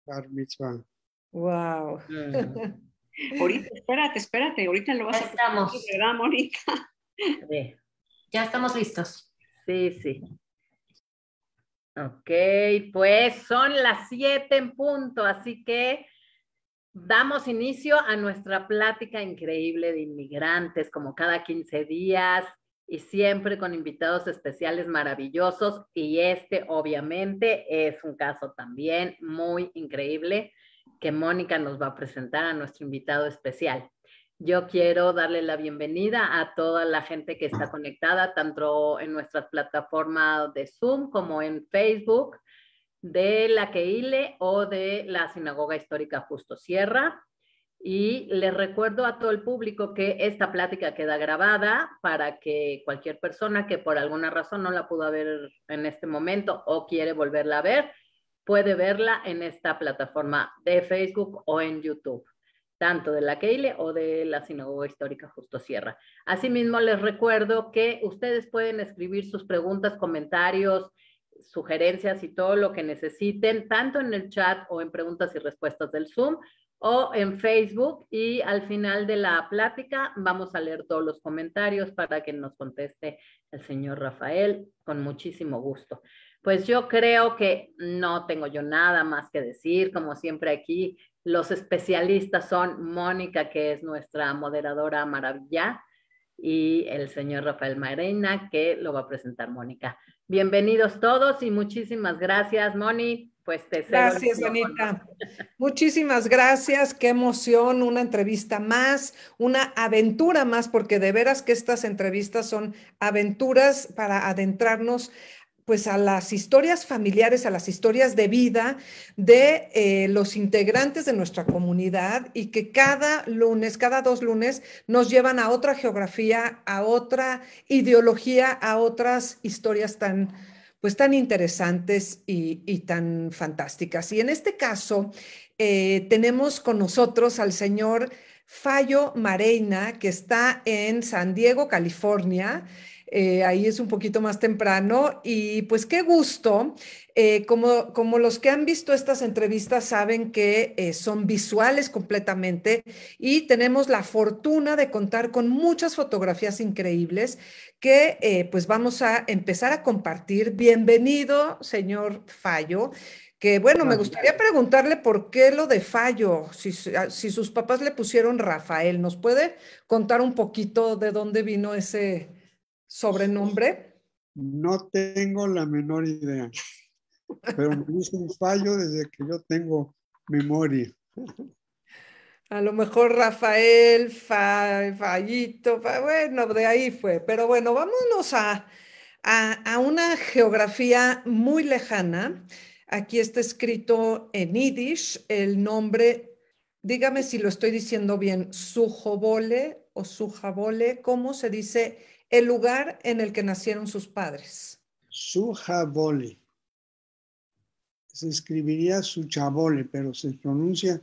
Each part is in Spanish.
bar mitzvah. Wow. Ahorita, espérate, ahorita lo vas Ya a estamos. presentar, ¿verdad, Mónica? Sí, Ya estamos listos. sí. Ok, pues son las 7 en punto, así que damos inicio a nuestra plática increíble de inmigrantes, como cada 15 días y siempre con invitados especiales maravillosos. Y este, obviamente, es un caso también muy increíble que Mónica nos va a presentar a nuestro invitado especial. Yo quiero darle la bienvenida a toda la gente que está conectada, tanto en nuestras plataformas de Zoom como en Facebook, de la Keile o de la Sinagoga Histórica Justo Sierra. Y les recuerdo a todo el público que esta plática queda grabada para que cualquier persona que por alguna razón no la pudo ver en este momento o quiere volverla a ver, puede verla en esta plataforma de Facebook o en YouTube, tanto de la Keile o de la Sinagoga Histórica Justo Sierra. Asimismo, les recuerdo que ustedes pueden escribir sus preguntas, comentarios, sugerencias y todo lo que necesiten, tanto en el chat o en preguntas y respuestas del Zoom o en Facebook, y al final de la plática vamos a leer todos los comentarios para que nos conteste el señor Rafael con muchísimo gusto. Pues yo creo que no tengo yo nada más que decir. Como siempre aquí, los especialistas son Mónica, que es nuestra moderadora maravilla, y el señor Rafael Mareina, que lo va a presentar Mónica. Bienvenidos todos y muchísimas gracias, Moni. Pues te cedo el Gracias, micrófono. Anita. Muchísimas gracias. Qué emoción, una entrevista más, una aventura más, porque de veras que estas entrevistas son aventuras para adentrarnos pues a las historias familiares, a las historias de vida de los integrantes de nuestra comunidad, y que cada lunes, cada 2 lunes, nos llevan a otra geografía, a otra ideología, a otras historias tan interesantes y tan fantásticas. Y en este caso, tenemos con nosotros al señor Fallo Mareina, que está en San Diego, California. Ahí es un poquito más temprano, y pues qué gusto. Como los que han visto estas entrevistas saben que son visuales completamente, y tenemos la fortuna de contar con muchas fotografías increíbles que pues vamos a empezar a compartir. Bienvenido, señor Fallo. Que bueno, me gustaría preguntarle por qué lo de Fallo, si sus papás le pusieron Rafael. ¿Nos puede contar un poquito de dónde vino ese sobrenombre? No tengo la menor idea, pero me dicen Fallo desde que yo tengo memoria. A lo mejor Rafael, Fallito, bueno, de ahí fue. Pero bueno, vámonos a una geografía muy lejana. Aquí está escrito en Yiddish el nombre, dígame si lo estoy diciendo bien, Sujobole o Sujabole. ¿Cómo se dice el lugar en el que nacieron sus padres? Sujabole. Se escribiría Suchabole, pero se pronuncia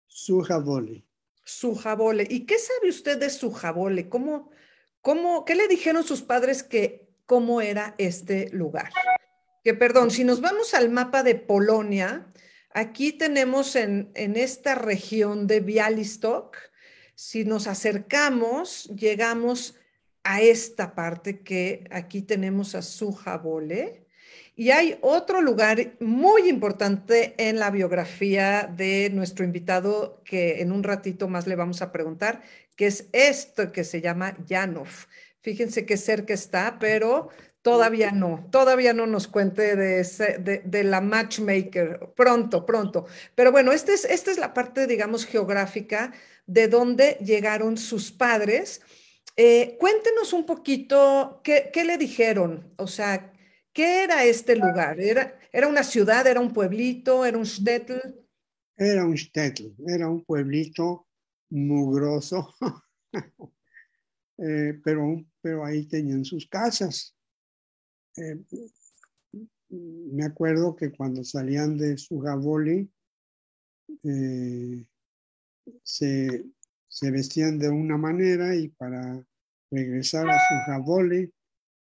Sujabole. Sujabole. ¿Y qué sabe usted de Sujabole? ¿Qué le dijeron sus padres cómo era este lugar? Que perdón, si nos vamos al mapa de Polonia, aquí tenemos en esta región de Białystok, si nos acercamos, llegamos a esta parte que aquí tenemos a Sujabole. Y hay otro lugar muy importante en la biografía de nuestro invitado, que en un ratito más le vamos a preguntar, que es esto que se llama Janov. Fíjense qué cerca está, pero todavía no nos cuente de la matchmaker. Pronto, pronto. Pero bueno, esta es la parte, digamos, geográfica de dónde llegaron sus padres. Cuéntenos un poquito qué le dijeron, o sea, ¿qué era este lugar? ¿Era una ciudad, era un pueblito, era un shtetl? Era un shtetl, era un pueblito mugroso, pero ahí tenían sus casas. Me acuerdo que cuando salían de Sujabole se vestían de una manera, y para regresar a Sujabole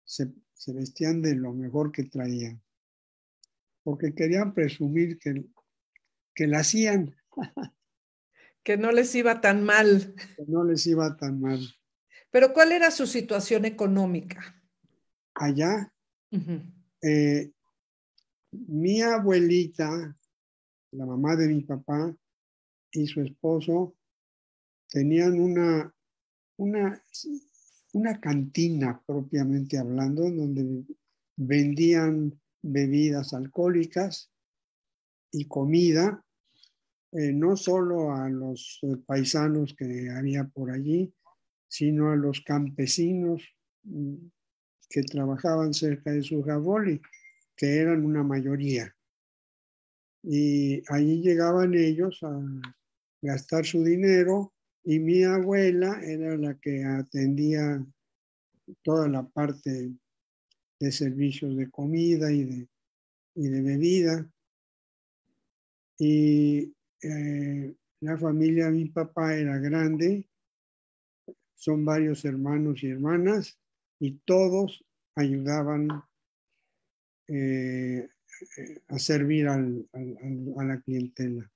se vestían de lo mejor que traían, porque querían presumir que la hacían, Que no les iba tan mal. que no les iba tan mal. Pero ¿cuál era su situación económica? Allá, Ujú. mi abuelita, la mamá de mi papá, y su esposo tenían una cantina propiamente hablando, donde vendían bebidas alcohólicas y comida, no solo a los paisanos que había por allí, sino a los campesinos que trabajaban cerca de su jaboli, que eran una mayoría. Y allí llegaban ellos a gastar su dinero y mi abuela era la que atendía toda la parte de servicios de comida y de bebida. Y la familia de mi papá era grande, son varios hermanos y hermanas, y todos ayudaban a servir a la clientela.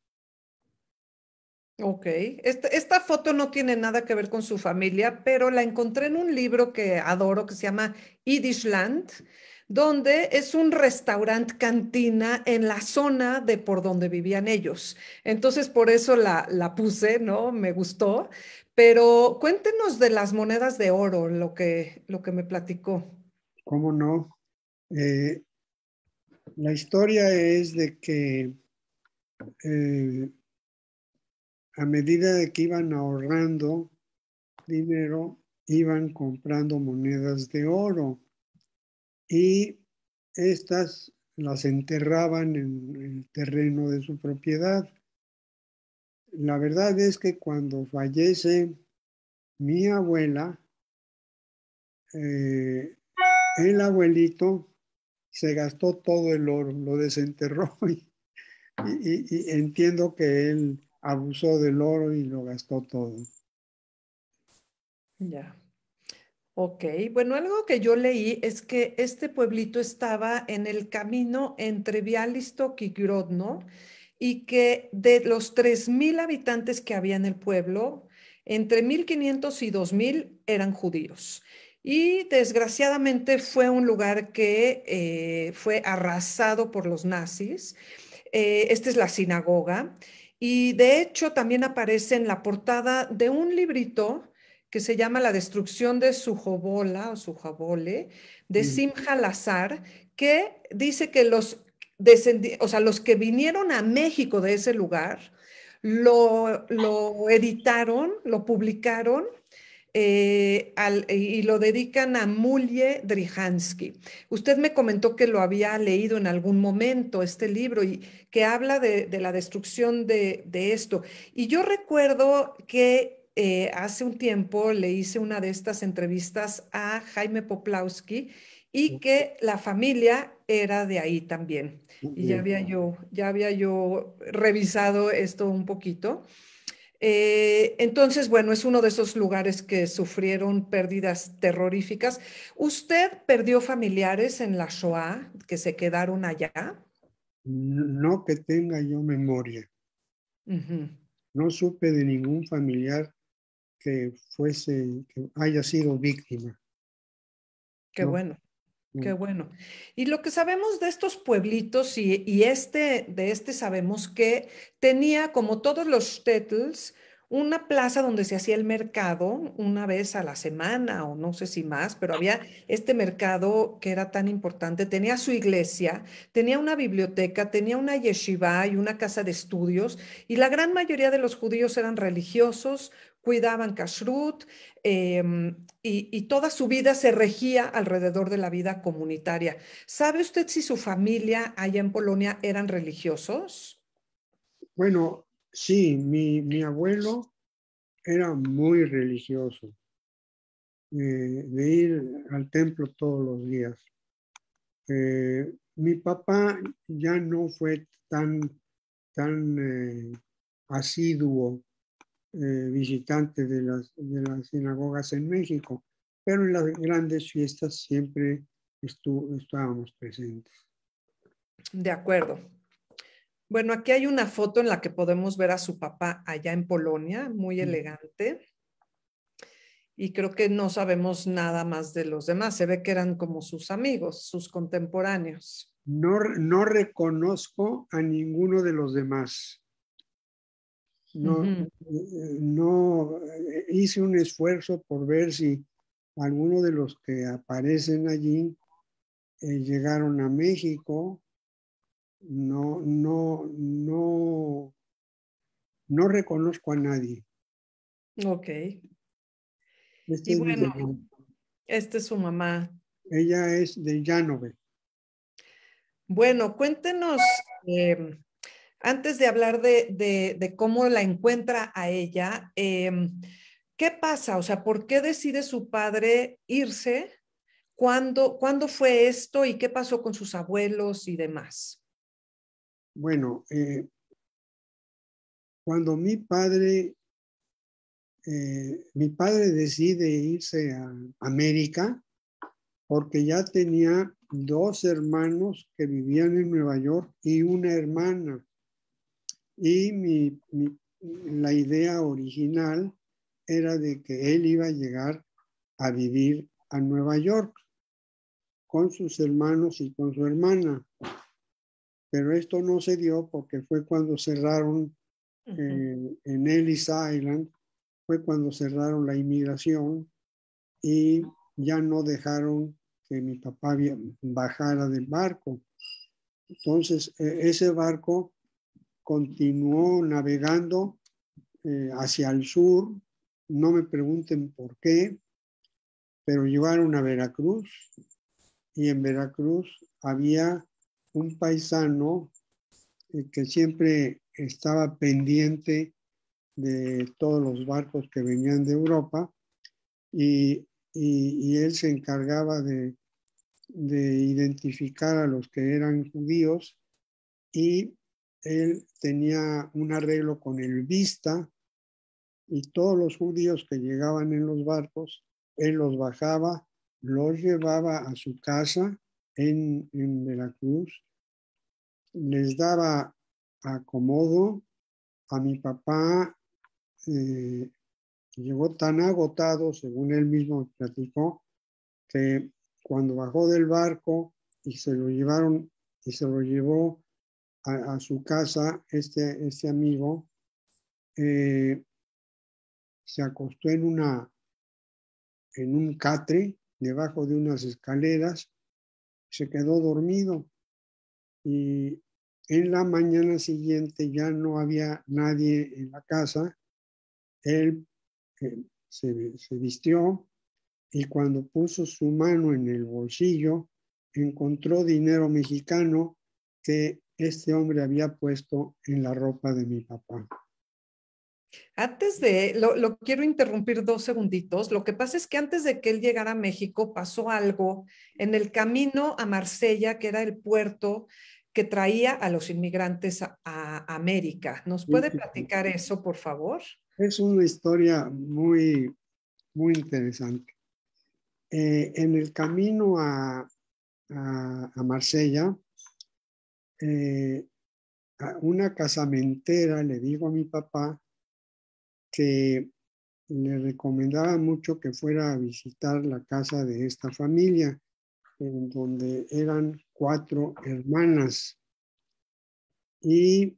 Ok, esta foto no tiene nada que ver con su familia, pero la encontré en un libro que adoro que se llama Yiddishland, donde es un restaurante cantina en la zona de por donde vivían ellos. Entonces, por eso la puse, ¿no? Me gustó. Pero cuéntenos de las monedas de oro, lo que me platicó. ¿Cómo no? La historia es de que a medida de que iban ahorrando dinero, iban comprando monedas de oro y estas las enterraban en el terreno de su propiedad. La verdad es que cuando fallece mi abuela, el abuelito se gastó todo el oro, lo desenterró y entiendo que él abusó del oro y lo gastó todo. Ya. Ok, bueno, algo que yo leí es que este pueblito estaba en el camino entre Białystok y Grodno y que de los 3.000 habitantes que había en el pueblo, entre 1.500 y 2.000 eran judíos. Y desgraciadamente fue un lugar que fue arrasado por los nazis. Esta es la sinagoga. Y de hecho también aparece en la portada de un librito que se llama La destrucción de Sujobola o Sujabole, de Simha Lazar, que dice que o sea, los que vinieron a México de ese lugar lo editaron, lo publicaron y lo dedican a Mulje Drijansky. Usted me comentó que lo había leído en algún momento, este libro, y que habla de la destrucción de esto. Y yo recuerdo que hace un tiempo le hice una de estas entrevistas a Jaime Poplawski y que la familia era de ahí también. Y ya había yo revisado esto un poquito. Entonces, bueno, es uno de esos lugares que sufrieron pérdidas terroríficas. ¿Usted perdió familiares en la Shoah que se quedaron allá? No que tenga yo memoria. Ujú. No supe de ningún familiar que haya sido víctima. Qué No, bueno. Qué no. bueno. Y lo que sabemos de estos pueblitos, de este sabemos que tenía, como todos los shtetls, una plaza donde se hacía el mercado una vez a la semana o no sé si más, pero había este mercado que era tan importante. Tenía su iglesia, tenía una biblioteca, tenía una yeshiva y una casa de estudios, y la gran mayoría de los judíos eran religiosos, cuidaban kashrut, y toda su vida se regía alrededor de la vida comunitaria. ¿Sabe usted si su familia allá en Polonia eran religiosos? Bueno, sí, mi abuelo era muy religioso, de ir al templo todos los días. Mi papá ya no fue tan asiduo visitante de las sinagogas en México, pero en las grandes fiestas siempre estábamos presentes. De acuerdo. Bueno, aquí hay una foto en la que podemos ver a su papá allá en Polonia, muy elegante. Y creo que no sabemos nada más de los demás. Se ve que eran como sus amigos, sus contemporáneos. No reconozco a ninguno de los demás. No, no hice un esfuerzo por ver si alguno de los que aparecen allí llegaron a México. No reconozco a nadie. Ok. Este Y es mi bueno, mamá. esta es su mamá. Ella es de Llanover. Bueno, cuéntenos, antes de hablar de cómo la encuentra a ella, ¿qué pasa? O sea, ¿por qué decide su padre irse? ¿Cuándo fue esto y qué pasó con sus abuelos y demás? Bueno, cuando mi padre decide irse a América, porque ya tenía 2 hermanos que vivían en Nueva York y una hermana. Y la idea original era de que él iba a llegar a vivir a Nueva York con sus hermanos y con su hermana. Pero esto no se dio porque fue cuando cerraron en Ellis Island, fue cuando cerraron la inmigración y ya no dejaron que mi papá bajara del barco. Entonces, ese barco continuó navegando hacia el sur, no me pregunten por qué, pero llegaron a Veracruz y en Veracruz había un paisano que siempre estaba pendiente de todos los barcos que venían de Europa y él se encargaba de identificar a los que eran judíos y él tenía un arreglo con el Vista y todos los judíos que llegaban en los barcos, él los bajaba, los llevaba a su casa en Veracruz, les daba acomodo. A mi papá llegó tan agotado, según él mismo platicó, que cuando bajó del barco y se lo llevaron y se lo llevó a su casa, este amigo se acostó en un catre debajo de unas escaleras, se quedó dormido y en la mañana siguiente ya no había nadie en la casa. Él se vistió y cuando puso su mano en el bolsillo, encontró dinero mexicano que este hombre había puesto en la ropa de mi papá. Antes de, lo quiero interrumpir 2 segunditos. Lo que pasa es que antes de que él llegara a México pasó algo en el camino a Marsella, que era el puerto que traía a los inmigrantes a América. ¿Nos puede platicar eso, por favor? Es una historia muy, muy interesante. En el camino a Marsella, una casamentera le dijo a mi papá que le recomendaba mucho que fuera a visitar la casa de esta familia, en donde eran 4 hermanas. Y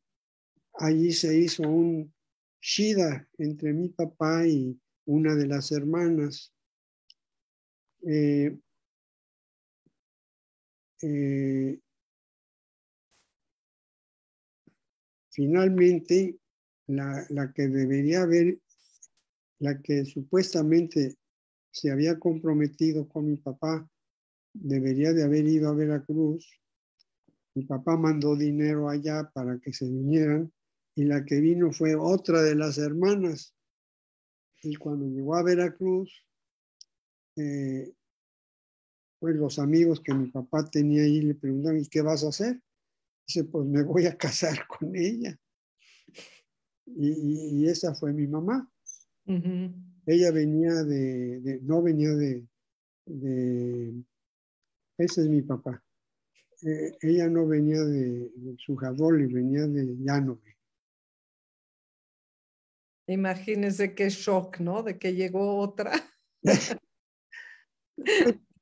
allí se hizo un shida entre mi papá y una de las hermanas. Finalmente, la que debería haber, la que supuestamente se había comprometido con mi papá, debería de haber ido a Veracruz. Mi papá mandó dinero allá para que se vinieran y la que vino fue otra de las hermanas. Y cuando llegó a Veracruz, pues los amigos que mi papá tenía ahí le preguntaron, ¿y qué vas a hacer? Dice, pues me voy a casar con ella. Y esa fue mi mamá. Ella venía no venía de, ese es mi papá. ella no venía de Sugadoli, venía de Llanove. Imagínense qué shock, ¿no? De que llegó otra.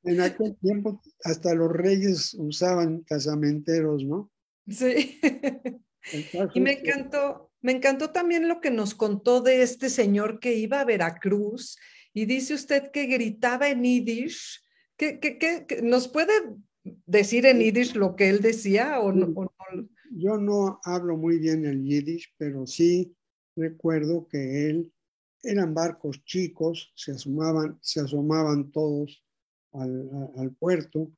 En aquel tiempo hasta los reyes usaban casamenteros, ¿no? Sí. El caso Y es que me encantó también lo que nos contó de este señor que iba a Veracruz y dice usted que gritaba en yiddish. ¿Qué nos puede decir en yiddish lo que él decía o no? yo no hablo muy bien el yiddish, pero sí recuerdo que eran barcos chicos, se asomaban todos al puerto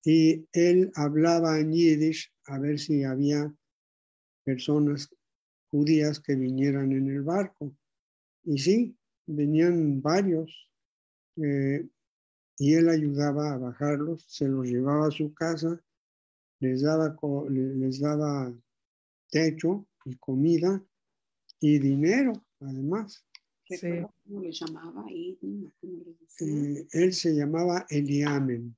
y él hablaba en yiddish a ver si había personas judías que vinieran en el barco. Y sí, venían varios y él ayudaba a bajarlos, se los llevaba a su casa, les daba techo y comida y dinero, además. Sí. ¿Cómo le llamaba? ¿Cómo le decía? Él se llamaba Eliamen.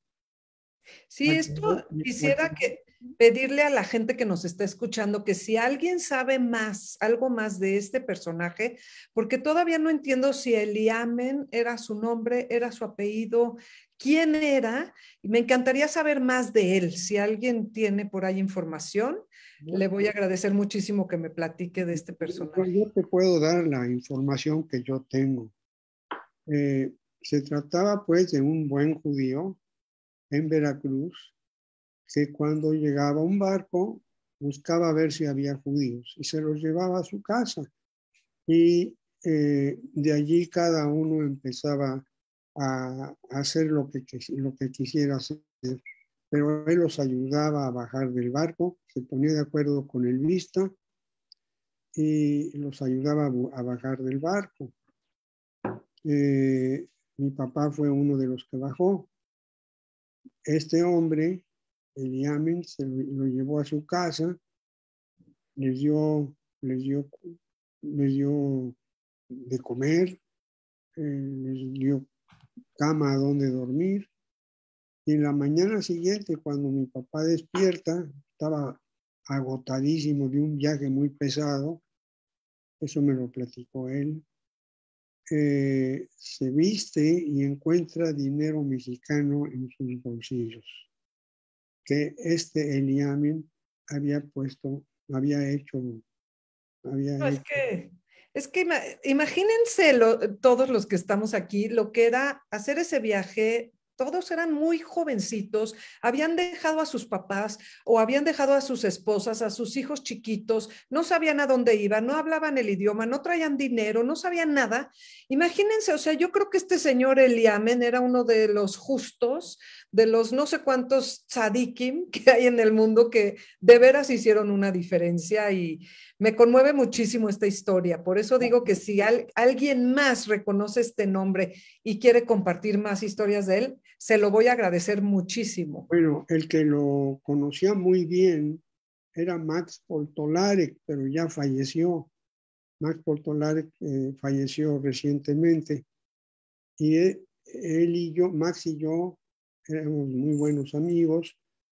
Sí, esto quisiera pedirle a la gente que nos está escuchando que si alguien sabe más, algo más de este personaje, porque todavía no entiendo si Eliamen era su nombre, era su apellido, quién era, y me encantaría saber más de él. Si alguien tiene por ahí información, le voy a agradecer muchísimo que me platique de este personaje. Yo te puedo dar la información que yo tengo. Se trataba pues de un buen judío en Veracruz que cuando llegaba un barco buscaba ver si había judíos y se los llevaba a su casa. Y de allí cada uno empezaba a hacer lo que quisiera hacer. Pero él los ayudaba a bajar del barco, se ponía de acuerdo con el vista y los ayudaba a bajar del barco. Mi papá fue uno de los que bajó. Este hombre, Eliamen, lo llevó a su casa, les dio de comer, les dio cama donde dormir. Y en la mañana siguiente, cuando mi papá despierta, estaba agotadísimo de un viaje muy pesado, eso me lo platicó él, se viste y encuentra dinero mexicano en sus bolsillos, que este Eliamen había hecho. No, es que imagínense todos los que estamos aquí, lo que era hacer ese viaje. Todos eran muy jovencitos, habían dejado a sus papás o habían dejado a sus esposas, a sus hijos chiquitos, no sabían a dónde iban, no hablaban el idioma, no traían dinero, no sabían nada. Imagínense, o sea, yo creo que este señor Eliamen era uno de los justos, de los no sé cuántos tzadikim que hay en el mundo que de veras hicieron una diferencia y me conmueve muchísimo esta historia. Por eso digo que si alguien más reconoce este nombre y quiere compartir más historias de él, se lo voy a agradecer muchísimo. Bueno, el que lo conocía muy bien era Max Portolarek, pero ya falleció. Max Portolarek falleció recientemente. Y él y yo, Max y yo, éramos muy buenos amigos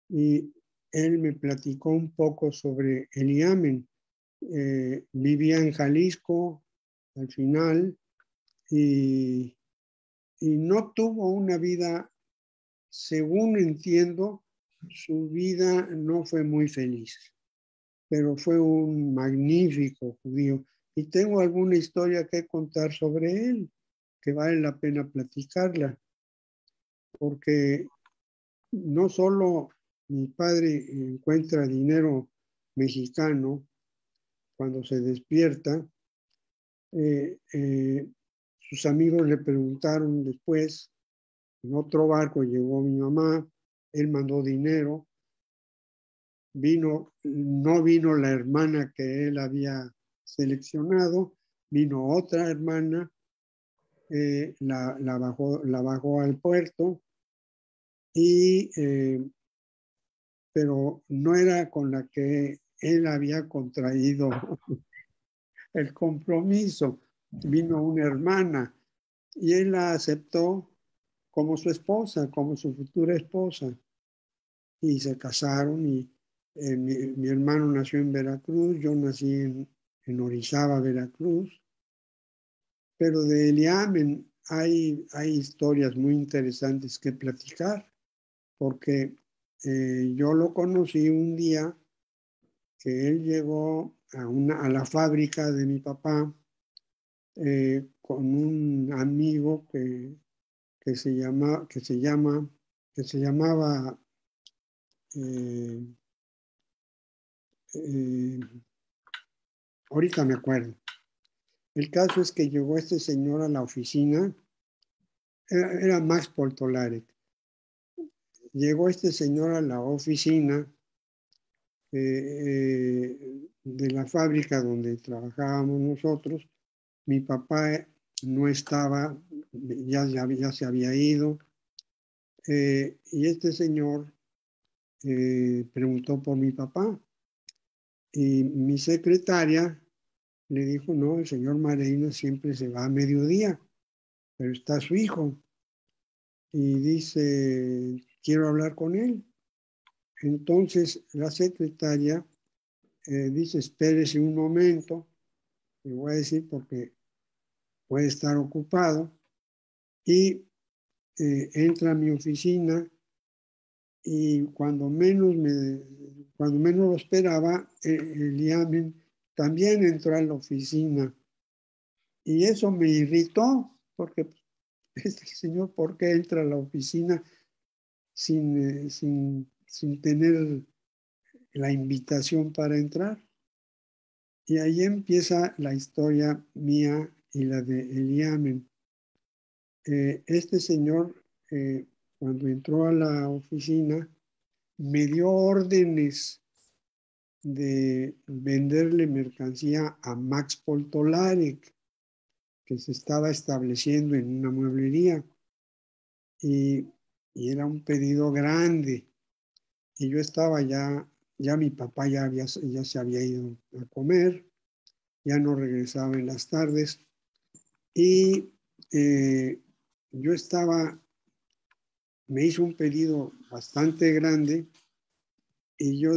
y él me platicó un poco sobre Eliamen. Vivía en Jalisco al final y no tuvo una vida, según entiendo, su vida no fue muy feliz, pero fue un magnífico judío. Y tengo alguna historia que contar sobre él, que vale la pena platicarla, porque no solo mi padre encuentra dinero mexicano cuando se despierta, sus amigos le preguntaron después, en otro barco llegó mi mamá, él mandó dinero, no vino la hermana que él había seleccionado, vino otra hermana, la bajó al puerto, pero no era con la que él había contraído el compromiso. Vino una hermana y él la aceptó como su esposa, como su futura esposa. y se casaron y mi hermano nació en Veracruz, yo nací en Orizaba, Veracruz, pero de Eliamen hay historias muy interesantes que platicar, porque yo lo conocí un día que él llegó a la fábrica de mi papá con un amigo que se llamaba eh, eh, ahorita me acuerdo. El caso es que llegó este señor a la oficina, era Max Portolarek. Llegó este señor a la oficina de la fábrica donde trabajábamos nosotros. Mi papá no estaba, ya se había ido. Y este señor preguntó por mi papá. Y mi secretaria le dijo, no, el señor Mareina siempre se va a mediodía, pero está su hijo. Y dice, quiero hablar con él. Entonces la secretaria dice, espérese un momento, le voy a decir porque puede estar ocupado, y entra a mi oficina y cuando menos lo esperaba, Eliamen también entró a la oficina. Y eso me irritó, porque este señor, ¿por qué entra a la oficina sin tener la invitación para entrar? Y ahí empieza la historia mía y la de Eliamen. Este señor, cuando entró a la oficina, me dio órdenes de venderle mercancía a Max Poltolarek, que se estaba estableciendo en una mueblería. Y era un pedido grande. Y yo estaba ya mi papá ya se había ido a comer, ya no regresaba en las tardes. Y yo me hizo un pedido bastante grande y yo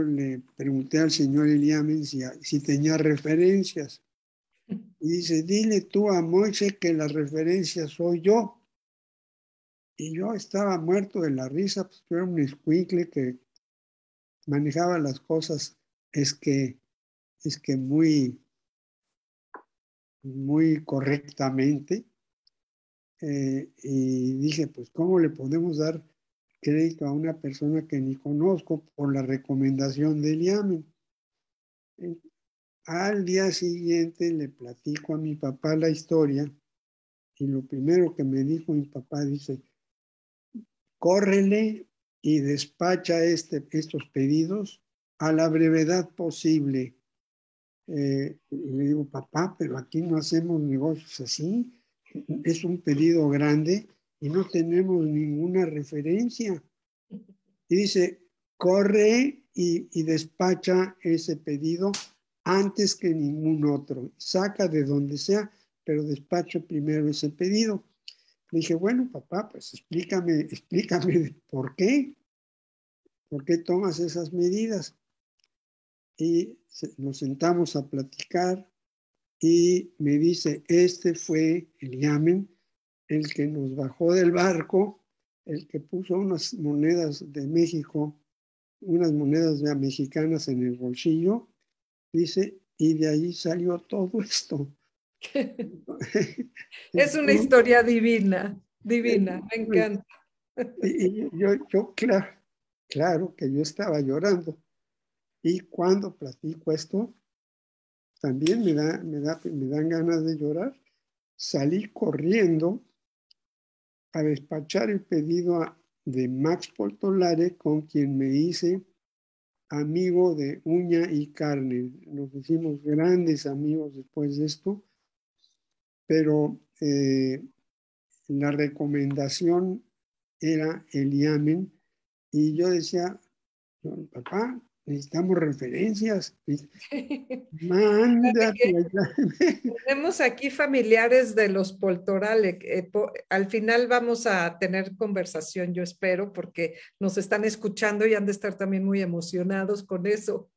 le pregunté al señor Eliamen si tenía referencias. Y dice, dile tú a Moisés que las referencias soy yo. Y yo estaba muerto de la risa, pues yo era un escuincle que manejaba las cosas, es que muy, muy correctamente. Y dije, pues, ¿cómo le podemos dar crédito a una persona que ni conozco por la recomendación de Eliamen? Al día siguiente le platico a mi papá la historia y lo primero que me dijo mi papá dice, córrele y despacha estos pedidos a la brevedad posible. Y le digo, papá, pero aquí no hacemos negocios así. Es un pedido grande y no tenemos ninguna referencia. Y dice, corre y despacha ese pedido antes que ningún otro. Saca de donde sea, pero despacha primero ese pedido. Le dije, bueno, papá, pues explícame por qué tomas esas medidas. Y nos sentamos a platicar y me dice, este fue Eliamen, el que nos bajó del barco, el que puso unas monedas de México, unas monedas ya mexicanas en el bolsillo, dice, y de allí salió todo esto. Es una historia divina, divina, me encanta. Y yo claro que yo estaba llorando. Y cuando platico esto, también me dan ganas de llorar. Salí corriendo a despachar el pedido de Max Portolare, con quien me hice amigo de uña y carne. Nos hicimos grandes amigos después de esto, pero la recomendación era Eliamen y yo decía, papá, necesitamos referencias. Mándate allá. Tenemos aquí familiares de los Poltorale. Al final vamos a tener conversación, yo espero, porque nos están escuchando y han de estar también muy emocionados con eso.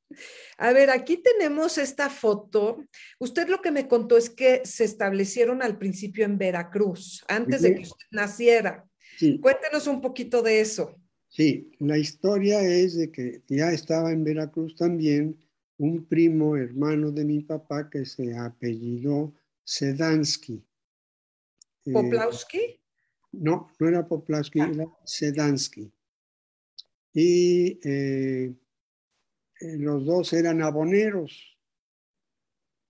A ver, aquí tenemos esta foto. Usted lo que me contó es que se establecieron al principio en Veracruz, antes de que usted naciera. Sí. Cuéntenos un poquito de eso. Sí, la historia es de que ya estaba en Veracruz también un primo hermano de mi papá que se apellidó Sedansky. ¿Poplawski? No, no era Poplawski, era Sedansky. Y los dos eran aboneros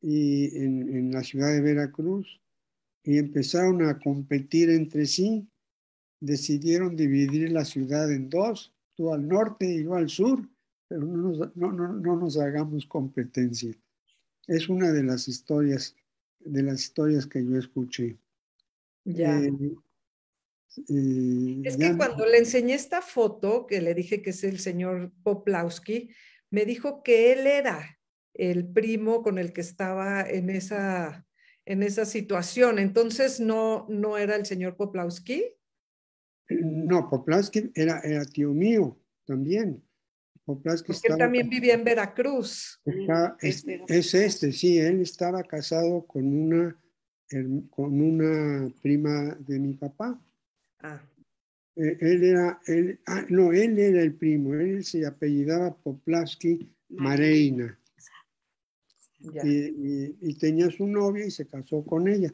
y en la ciudad de Veracruz y empezaron a competir entre sí. Decidieron dividir la ciudad en dos, tú al norte y yo al sur, pero no nos hagamos competencia. Es una de las historias que yo escuché. Ya. Es que cuando le enseñé esta foto, que le dije que es el señor Poplawski, me dijo que él era el primo con el que estaba en esa situación. Entonces, no era el señor Poplawski. No, Poplawski era tío mío también. Poplawski Porque él también vivía en Veracruz. Sí, él estaba casado con una prima de mi papá. Ah. Él era el primo, él se apellidaba Poplawski Mareina. Y tenía su novia y se casó con ella.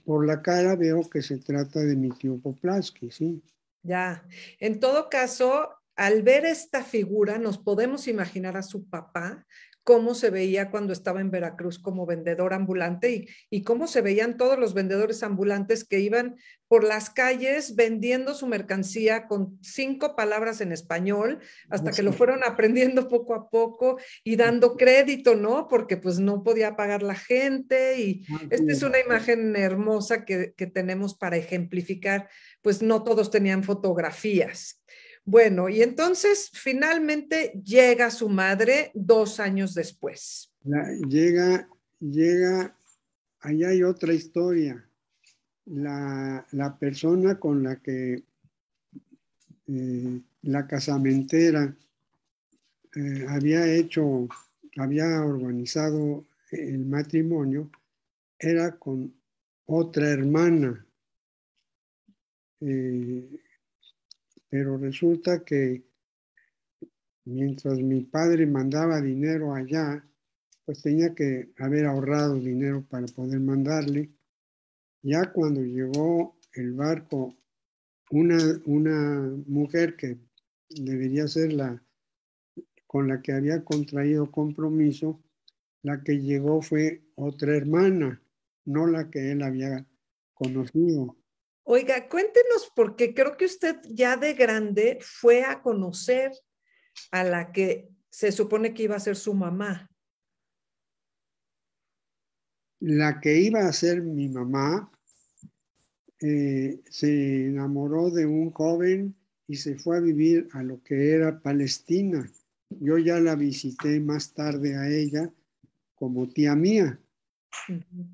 Por la cara veo que se trata de mi tío Poplawski, sí. Ya, en todo caso, al ver esta figura, nos podemos imaginar a su papá, cómo se veía cuando estaba en Veracruz como vendedor ambulante y cómo se veían todos los vendedores ambulantes que iban por las calles vendiendo su mercancía con 5 palabras en español, hasta que lo fueron aprendiendo poco a poco y dando crédito, ¿no? Porque pues no podía pagar la gente y esta es una imagen hermosa que tenemos para ejemplificar, pues no todos tenían fotografías. Bueno, y entonces finalmente llega su madre 2 años después. Llega, allá hay otra historia. La persona con la que la casamentera había organizado el matrimonio, era con otra hermana. Pero resulta que mientras mi padre mandaba dinero allá, pues tenía que haber ahorrado dinero para poder mandarle. Ya cuando llegó el barco, una mujer que debería ser con la que había contraído compromiso, la que llegó fue otra hermana, no la que él había conocido. Oiga, cuéntenos, porque creo que usted ya de grande fue a conocer a la que se supone que iba a ser su mamá. La que iba a ser mi mamá se enamoró de un joven y se fue a vivir a lo que era Palestina. Yo ya la visité más tarde a ella como tía mía,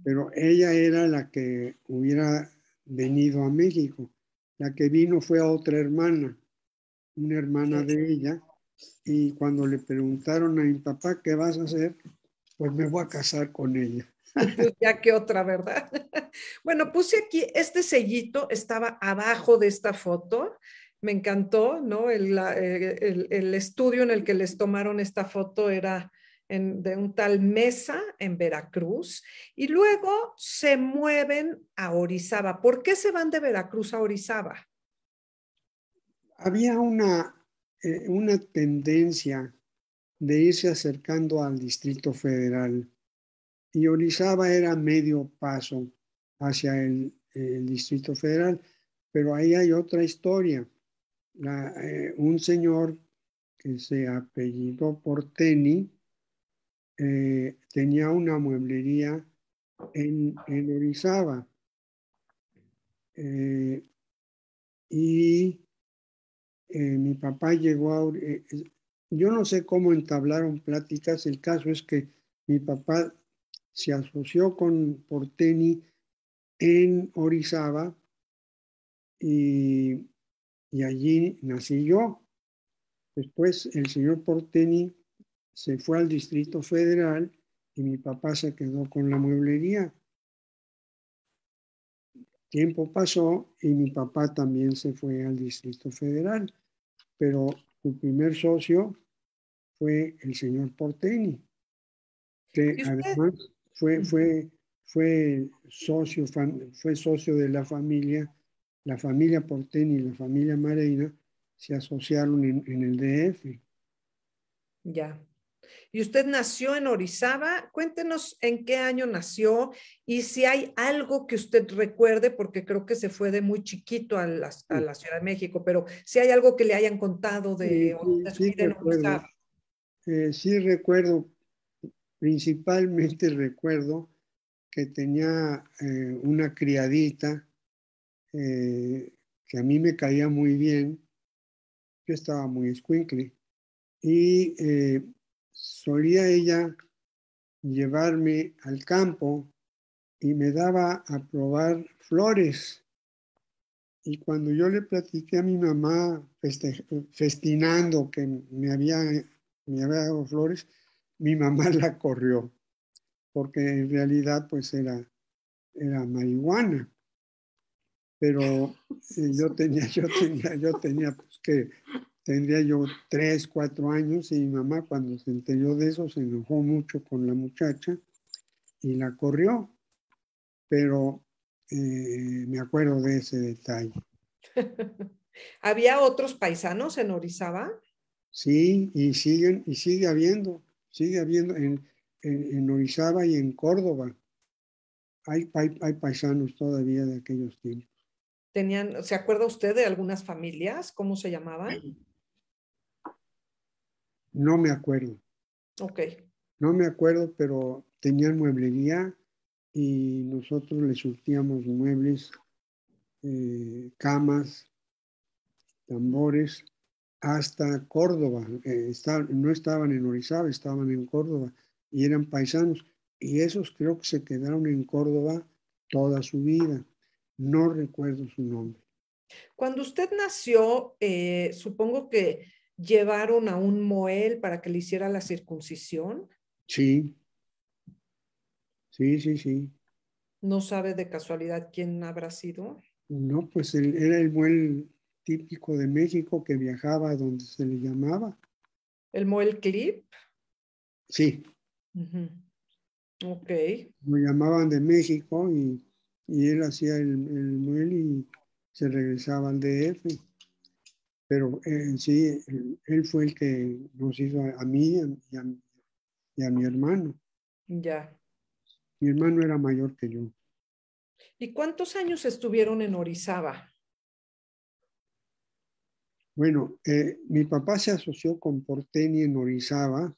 pero ella era la que hubiera venido a México. La que vino fue a otra hermana, una hermana de ella, y cuando le preguntaron a mi papá, ¿qué vas a hacer? Pues me voy a casar con ella. Pues ya que otra, ¿verdad? Bueno, puse aquí, este sellito estaba abajo de esta foto. Me encantó, ¿no? El estudio en el que les tomaron esta foto era de un tal Mesa en Veracruz y luego se mueven a Orizaba. ¿Por qué se van de Veracruz a Orizaba? Había una tendencia de irse acercando al Distrito Federal y Orizaba era medio paso hacia el Distrito Federal, pero ahí hay otra historia. Un señor que se apellidó Porteni tenía una mueblería en Orizaba y mi papá llegó yo no sé cómo entablaron pláticas. El caso es que mi papá se asoció con Porteni en Orizaba y allí nací yo. Después el señor Porteni se fue al Distrito Federal y mi papá se quedó con la mueblería. Tiempo pasó y mi papá también se fue al Distrito Federal, pero su primer socio fue el señor Porteni, que ¿Y usted? además fue socio de la familia Porteni y la familia Mareina se asociaron en el DF. Ya. Y usted nació en Orizaba. Cuéntenos en qué año nació y si hay algo que usted recuerde, porque creo que se fue de muy chiquito a la Ciudad de México, pero si hay algo que le hayan contado de Sí, su vida en Orizaba. sí recuerdo, principalmente recuerdo que tenía una criadita que a mí me caía muy bien. Yo estaba muy escuincle y solía ella llevarme al campo y me daba a probar flores. Y cuando yo le platiqué a mi mamá festinando que me había dado flores, mi mamá la corrió, porque en realidad pues era marihuana. Pero yo tenía pues que tendría yo 3, 4 años y mi mamá cuando se enteró de eso se enojó mucho con la muchacha y la corrió, pero me acuerdo de ese detalle. ¿Había otros paisanos en Orizaba? Sí, y sigue habiendo en Orizaba y en Córdoba. Hay paisanos todavía de aquellos tiempos. ¿Se acuerda usted de algunas familias? ¿Cómo se llamaban? No me acuerdo. Ok. No me acuerdo, pero tenían mueblería y nosotros les surtíamos muebles, camas, tambores, hasta Córdoba. No estaban en Orizaba, estaban en Córdoba y eran paisanos. Y esos creo que se quedaron en Córdoba toda su vida. No recuerdo su nombre. Cuando usted nació, supongo que llevaron a un moel para que le hiciera la circuncisión. Sí, sí. ¿No sabe de casualidad quién habrá sido? No, pues era el muel típico de México que viajaba a donde se le llamaba. ¿El moel clip? Sí, Ujú. Ok, lo llamaban de México y él hacía el muel y se regresaba al DF. Pero en sí, él fue el que nos hizo a mí y a mi hermano. ya. Mi hermano era mayor que yo. ¿Y cuántos años estuvieron en Orizaba? Bueno, mi papá se asoció con Porteni en Orizaba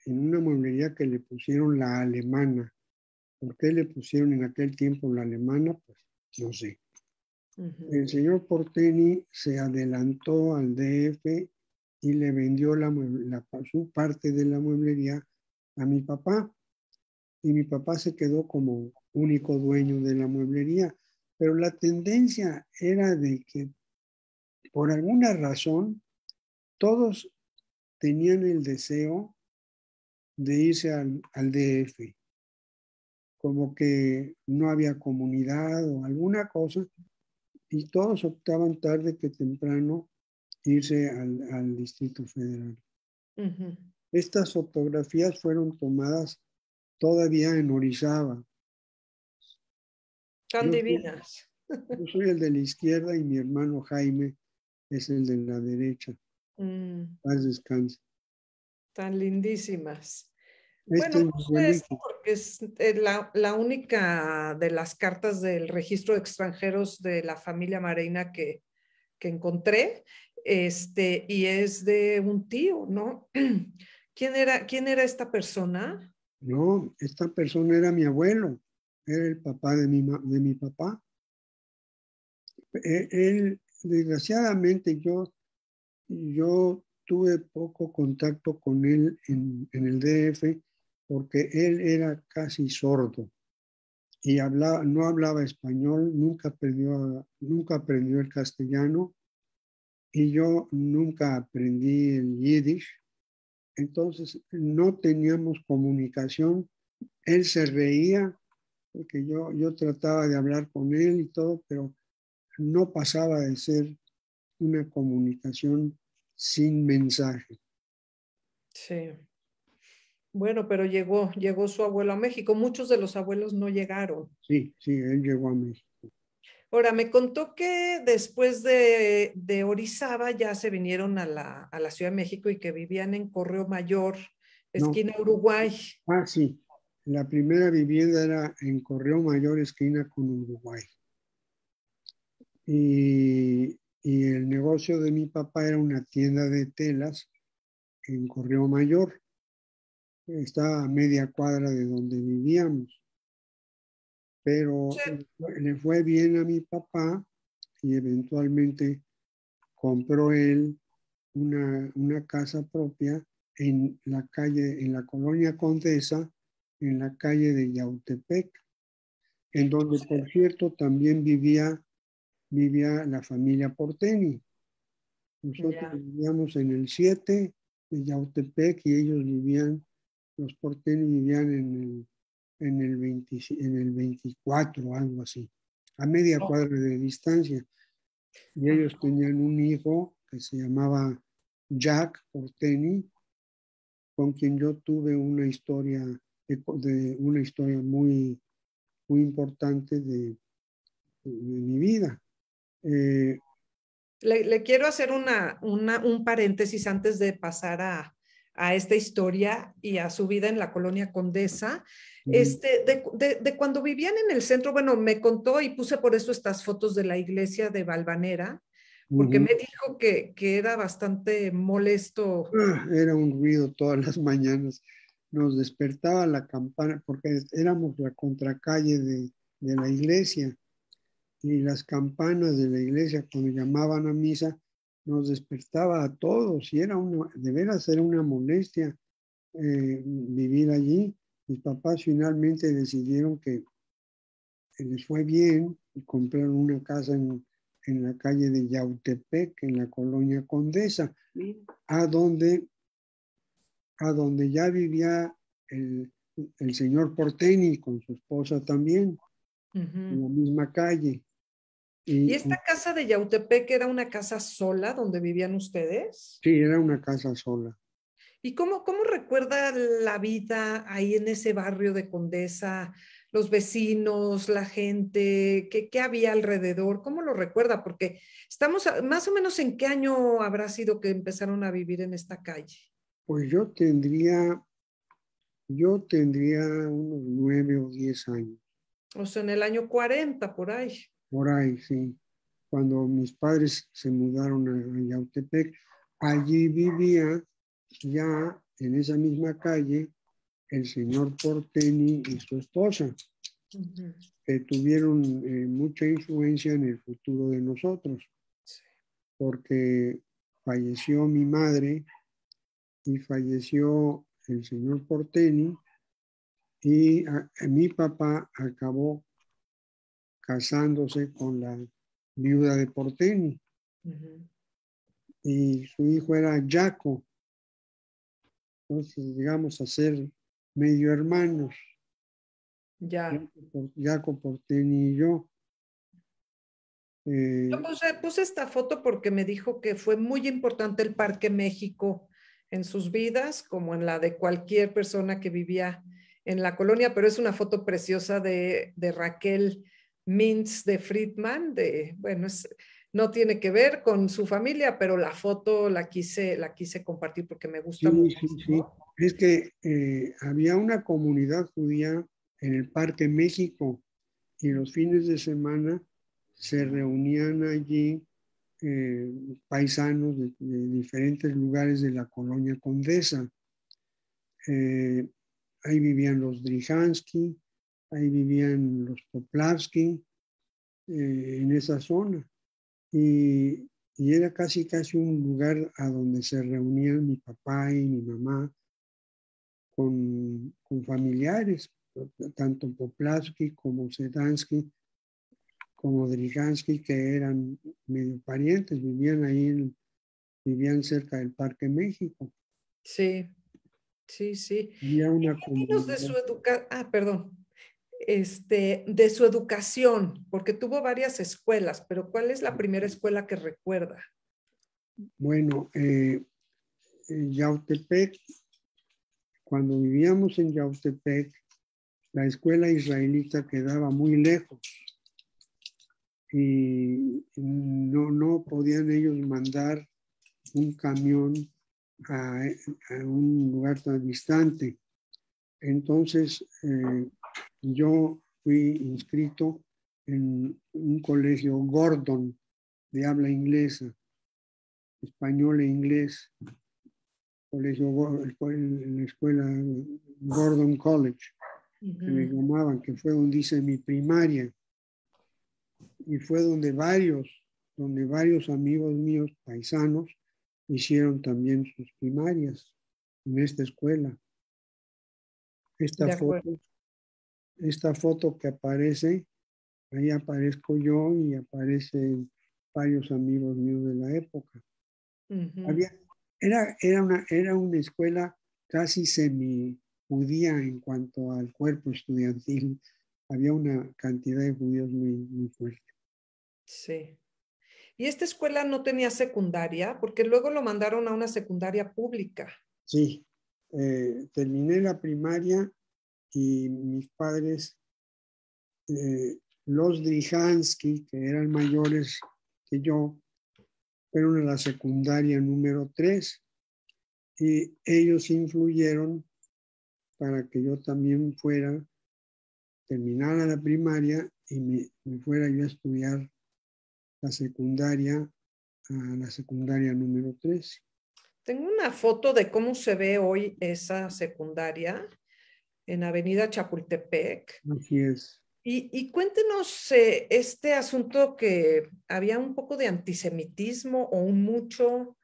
en una mueblería que le pusieron la alemana. ¿Por qué le pusieron en aquel tiempo la alemana? Pues no sé. Ujú. El señor Porteni se adelantó al DF y le vendió su parte de la mueblería a mi papá. Y mi papá se quedó como único dueño de la mueblería. Pero la tendencia era de que por alguna razón todos tenían el deseo de irse al DF, como que no había comunidad o alguna cosa, y todos optaban tarde que temprano irse al Distrito Federal. Ujú. Estas fotografías fueron tomadas todavía en Orizaba. Tan Yo soy, divinas, yo soy el de la izquierda y mi hermano Jaime es el de la derecha. Paz descanse. tan lindísimas. Este Bueno, es mi puse esto abuelito. porque es la única de las cartas del registro de extranjeros de la familia Mareina que encontré, y es de un tío, ¿no? ¿Quién era esta persona? No, esta persona era mi abuelo, era el papá de mi papá. Él, desgraciadamente, yo tuve poco contacto con él en el DF porque él era casi sordo y no hablaba español, nunca aprendió el castellano y yo nunca aprendí el yiddish. Entonces no teníamos comunicación. Él se reía porque yo trataba de hablar con él y todo, pero no pasaba de ser una comunicación sin mensaje. Sí. Bueno, pero llegó su abuelo a México. Muchos de los abuelos no llegaron. Sí, él llegó a México. Ahora, me contó que después de Orizaba ya se vinieron a la Ciudad de México y que vivían en Correo Mayor, No. esquina Uruguay. Sí. La primera vivienda era en Correo Mayor, esquina con Uruguay. Y el negocio de mi papá era una tienda de telas en Correo Mayor. Está a media cuadra de donde vivíamos. Pero Sí. le fue bien a mi papá y eventualmente compró él una casa propia en la calle, en la colonia Condesa, en la calle de Yautepec, en donde, por cierto, también vivía la familia Porteni. Nosotros vivíamos en el 7 de Yautepec y ellos los Porteni vivían en el 24, algo así, a media cuadra de distancia. Y ellos tenían un hijo que se llamaba Jack Porteni, con quien yo tuve una historia muy, muy importante de mi vida. Le quiero hacer un paréntesis antes de pasar a esta historia y a su vida en la colonia Condesa. De cuando vivían en el centro, bueno, me contó y puse por eso estas fotos de la iglesia de Valvanera, porque me dijo que era bastante molesto. Era un ruido todas las mañanas. Nos despertaba la campana, porque éramos la contracalle de la iglesia, y las campanas de la iglesia cuando llamaban a misa nos despertaba a todos, y de veras era una molestia vivir allí. Mis papás finalmente decidieron que les fue bien y compraron una casa en la calle de Yautepec, en la colonia Condesa, a donde ya vivía el señor Porteni con su esposa también, en la misma calle. ¿Y esta casa de Yautepec era una casa sola donde vivían ustedes? Sí, era una casa sola. ¿Y cómo recuerda la vida ahí en ese barrio de Condesa, los vecinos, la gente, qué había alrededor? ¿Cómo lo recuerda? Porque estamos más o menos en qué año habrá sido que empezaron a vivir en esta calle. Pues yo tendría unos 9 o 10 años. O sea, en el año 40, por ahí. Por ahí, sí. Cuando mis padres se mudaron a Yautepec, allí vivía ya en esa misma calle el señor Porteni y su esposa, que tuvieron mucha influencia en el futuro de nosotros, porque falleció mi madre y falleció el señor Porteni, y mi papá acabó casándose con la viuda de Porteni, y su hijo era Jaco. Entonces llegamos a ser medio hermanos, Jaco Porteni y yo. Yo puse esta foto porque me dijo que fue muy importante el Parque México en sus vidas, como en la de cualquier persona que vivía en la colonia, pero es una foto preciosa de Raquel Mintz de Friedman, bueno, no tiene que ver con su familia, pero la foto la quise compartir porque me gusta mucho. Sí. Es que había una comunidad judía en el Parque México, y los fines de semana se reunían allí paisanos de diferentes lugares de la colonia Condesa. Ahí vivían los Drijansky, ahí vivían los Poplavsky, en esa zona. Y y era casi un lugar a donde se reunían mi papá y mi mamá con familiares, tanto Poplavsky como Sedansky, como Drijansky, que eran medio parientes, vivían ahí, vivían cerca del Parque México. Sí, sí, sí. Había una Cuéntanos de comunidad. su educación, perdón, de su educación, porque tuvo varias escuelas, pero ¿cuál es la primera escuela que recuerda? Bueno, en Yautepec, cuando vivíamos en Yautepec, la escuela israelita quedaba muy lejos y no podían ellos mandar un camión a un lugar tan distante. Entonces, yo fui inscrito en un colegio Gordon de habla inglesa, español e inglés, la escuela Gordon College, que me llamaban, que fue donde hice mi primaria, y fue donde varios amigos míos, paisanos, hicieron también sus primarias en esta escuela. Esta foto que aparece, ahí aparezco yo y aparecen varios amigos míos de la época. Era una escuela casi semi-judía en cuanto al cuerpo estudiantil. Había una cantidad de judíos muy fuerte. Sí. ¿Y esta escuela no tenía secundaria? Porque luego lo mandaron a una secundaria pública. Sí, terminé la primaria y mis padres, los Drijansky, que eran mayores que yo, fueron a la secundaria número 3 y ellos influyeron para que yo también terminara la primaria y me fuera yo a estudiar la secundaria número 3. Tengo una foto de cómo se ve hoy esa secundaria en Avenida Chapultepec. Así es. Y cuéntenos este asunto que había un poco de antisemitismo o un mucho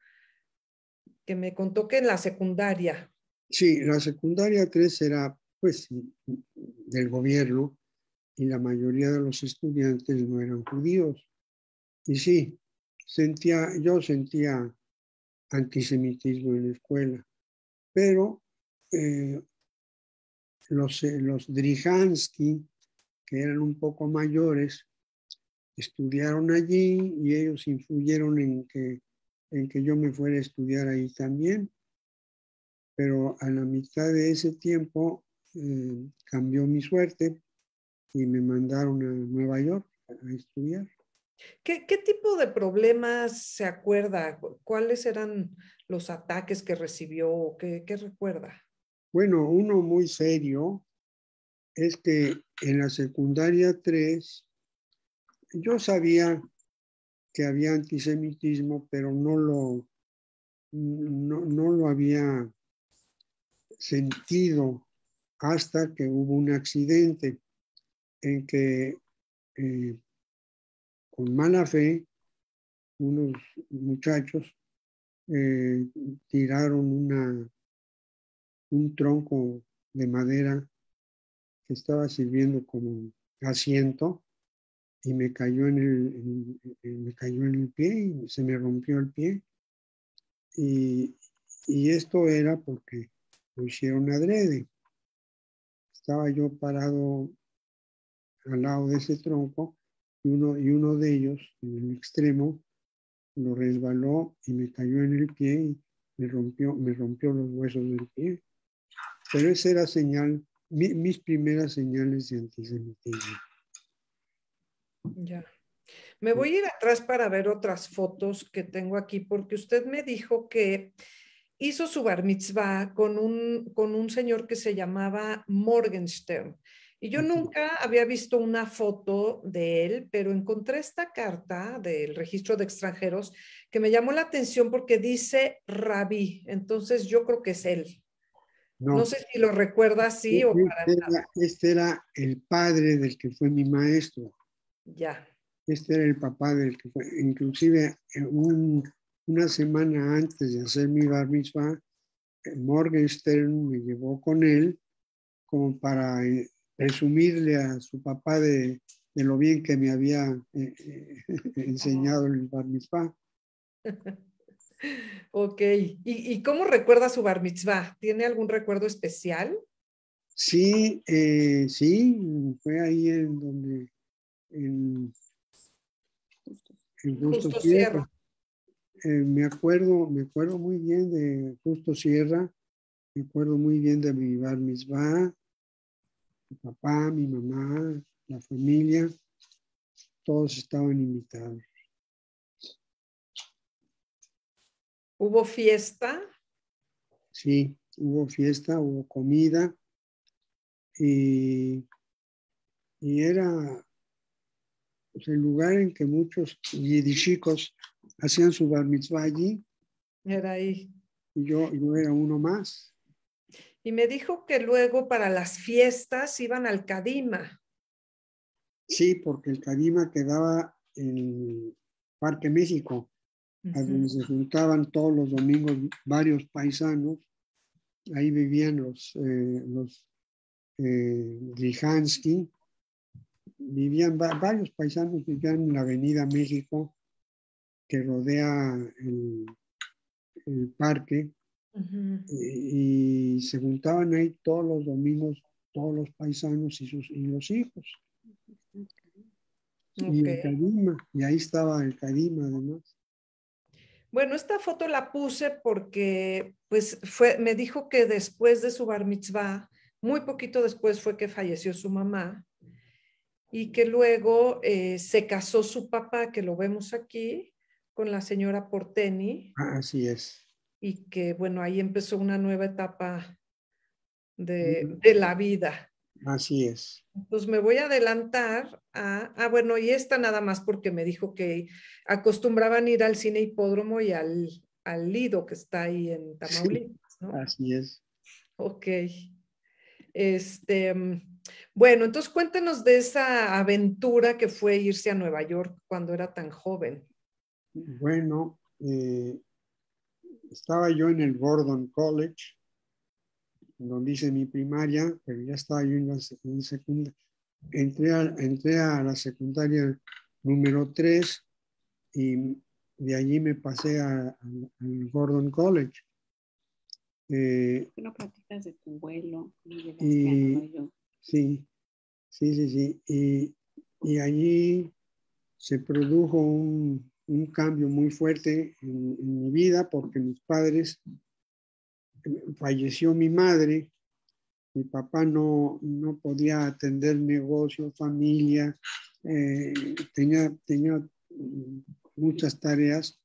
que me contó que en la secundaria. Sí, la secundaria 3 era pues del gobierno y la mayoría de los estudiantes no eran judíos. Y sí, yo sentía antisemitismo en la escuela, pero los Drijansky, que eran un poco mayores, estudiaron allí y ellos influyeron en que yo me fuera a estudiar ahí también. Pero a la mitad de ese tiempo cambió mi suerte y me mandaron a Nueva York a estudiar. ¿Qué tipo de problemas se acuerda? ¿Cuáles eran los ataques que recibió? ¿Qué recuerda? Bueno, uno muy serio es que en la secundaria 3 yo sabía que había antisemitismo, pero no lo había sentido hasta que hubo un accidente en que con mala fe unos muchachos tiraron un tronco de madera que estaba sirviendo como asiento y me cayó en el pie y se me rompió el pie. Y esto era porque lo hicieron adrede. Estaba yo parado al lado de ese tronco y uno de ellos, en el extremo, lo resbaló y me cayó en el pie y me rompió los huesos del pie. Pero esa era mis primeras señales de antisemitismo. Ya. Me voy a ir atrás para ver otras fotos que tengo aquí, porque usted me dijo que hizo su bar mitzvah con un señor que se llamaba Morgenstern. Y yo nunca había visto una foto de él, pero encontré esta carta del registro de extranjeros que me llamó la atención porque dice Rabí. Entonces yo creo que es él. No sé si lo recuerda así o para nada. Este era el padre del que fue mi maestro. Ya. Este era el papá del que fue. Inclusive, una semana antes de hacer mi bar mitzvah, Morgenstern me llevó con él como para presumirle a su papá de lo bien que me había enseñado el bar mitzvah. Ok. ¿Y cómo recuerda su bar mitzvah? ¿Tiene algún recuerdo especial? Sí, sí, fue ahí en donde, en Justo Justo Sierra. Sierra. Me acuerdo muy bien de Justo Sierra, me acuerdo muy bien de mi bar mitzvah, mi papá, mi mamá, la familia, todos estaban invitados. ¿Hubo fiesta? Sí, hubo fiesta, hubo comida y era pues, el lugar en que muchos yidishikos hacían su bar mitzvah allí Era ahí. y yo era uno más. Y me dijo que luego para las fiestas iban al Kadima. Sí, porque el Kadima quedaba en Parque México, a donde se juntaban todos los domingos varios paisanos. Ahí vivían los Lijansky, vivían varios paisanos, vivían en la Avenida México que rodea el parque y se juntaban ahí todos los domingos, todos los paisanos y los hijos. Y el Ok. Kadima, y ahí estaba el Kadima además. Bueno, esta foto la puse porque pues me dijo que después de su bar mitzvah, muy poquito después fue que falleció su mamá y que luego se casó su papá, que lo vemos aquí, con la señora Porteni Así es. y que bueno, ahí empezó una nueva etapa de Mm, la vida. Así es. Pues me voy a adelantar bueno, y esta nada más porque me dijo que acostumbraban ir al cine hipódromo y al Lido que está ahí en Sí, Tamaulipas, ¿no? así es. Ok. Este, bueno, entonces cuéntenos de esa aventura que fue irse a Nueva York cuando era tan joven. Bueno, estaba yo en el Gordon College, donde hice mi primaria, pero ya estaba yo en secundaria. Entré a la secundaria número 3 y de allí me pasé al Gordon College. ¿Por qué no platicas de tu vuelo? ¿Cómo llegaste a Nueva Y York? sí, sí. Y allí se produjo un cambio muy fuerte en mi vida porque mis padres, falleció mi madre, mi papá no podía atender negocio, familia, tenía muchas tareas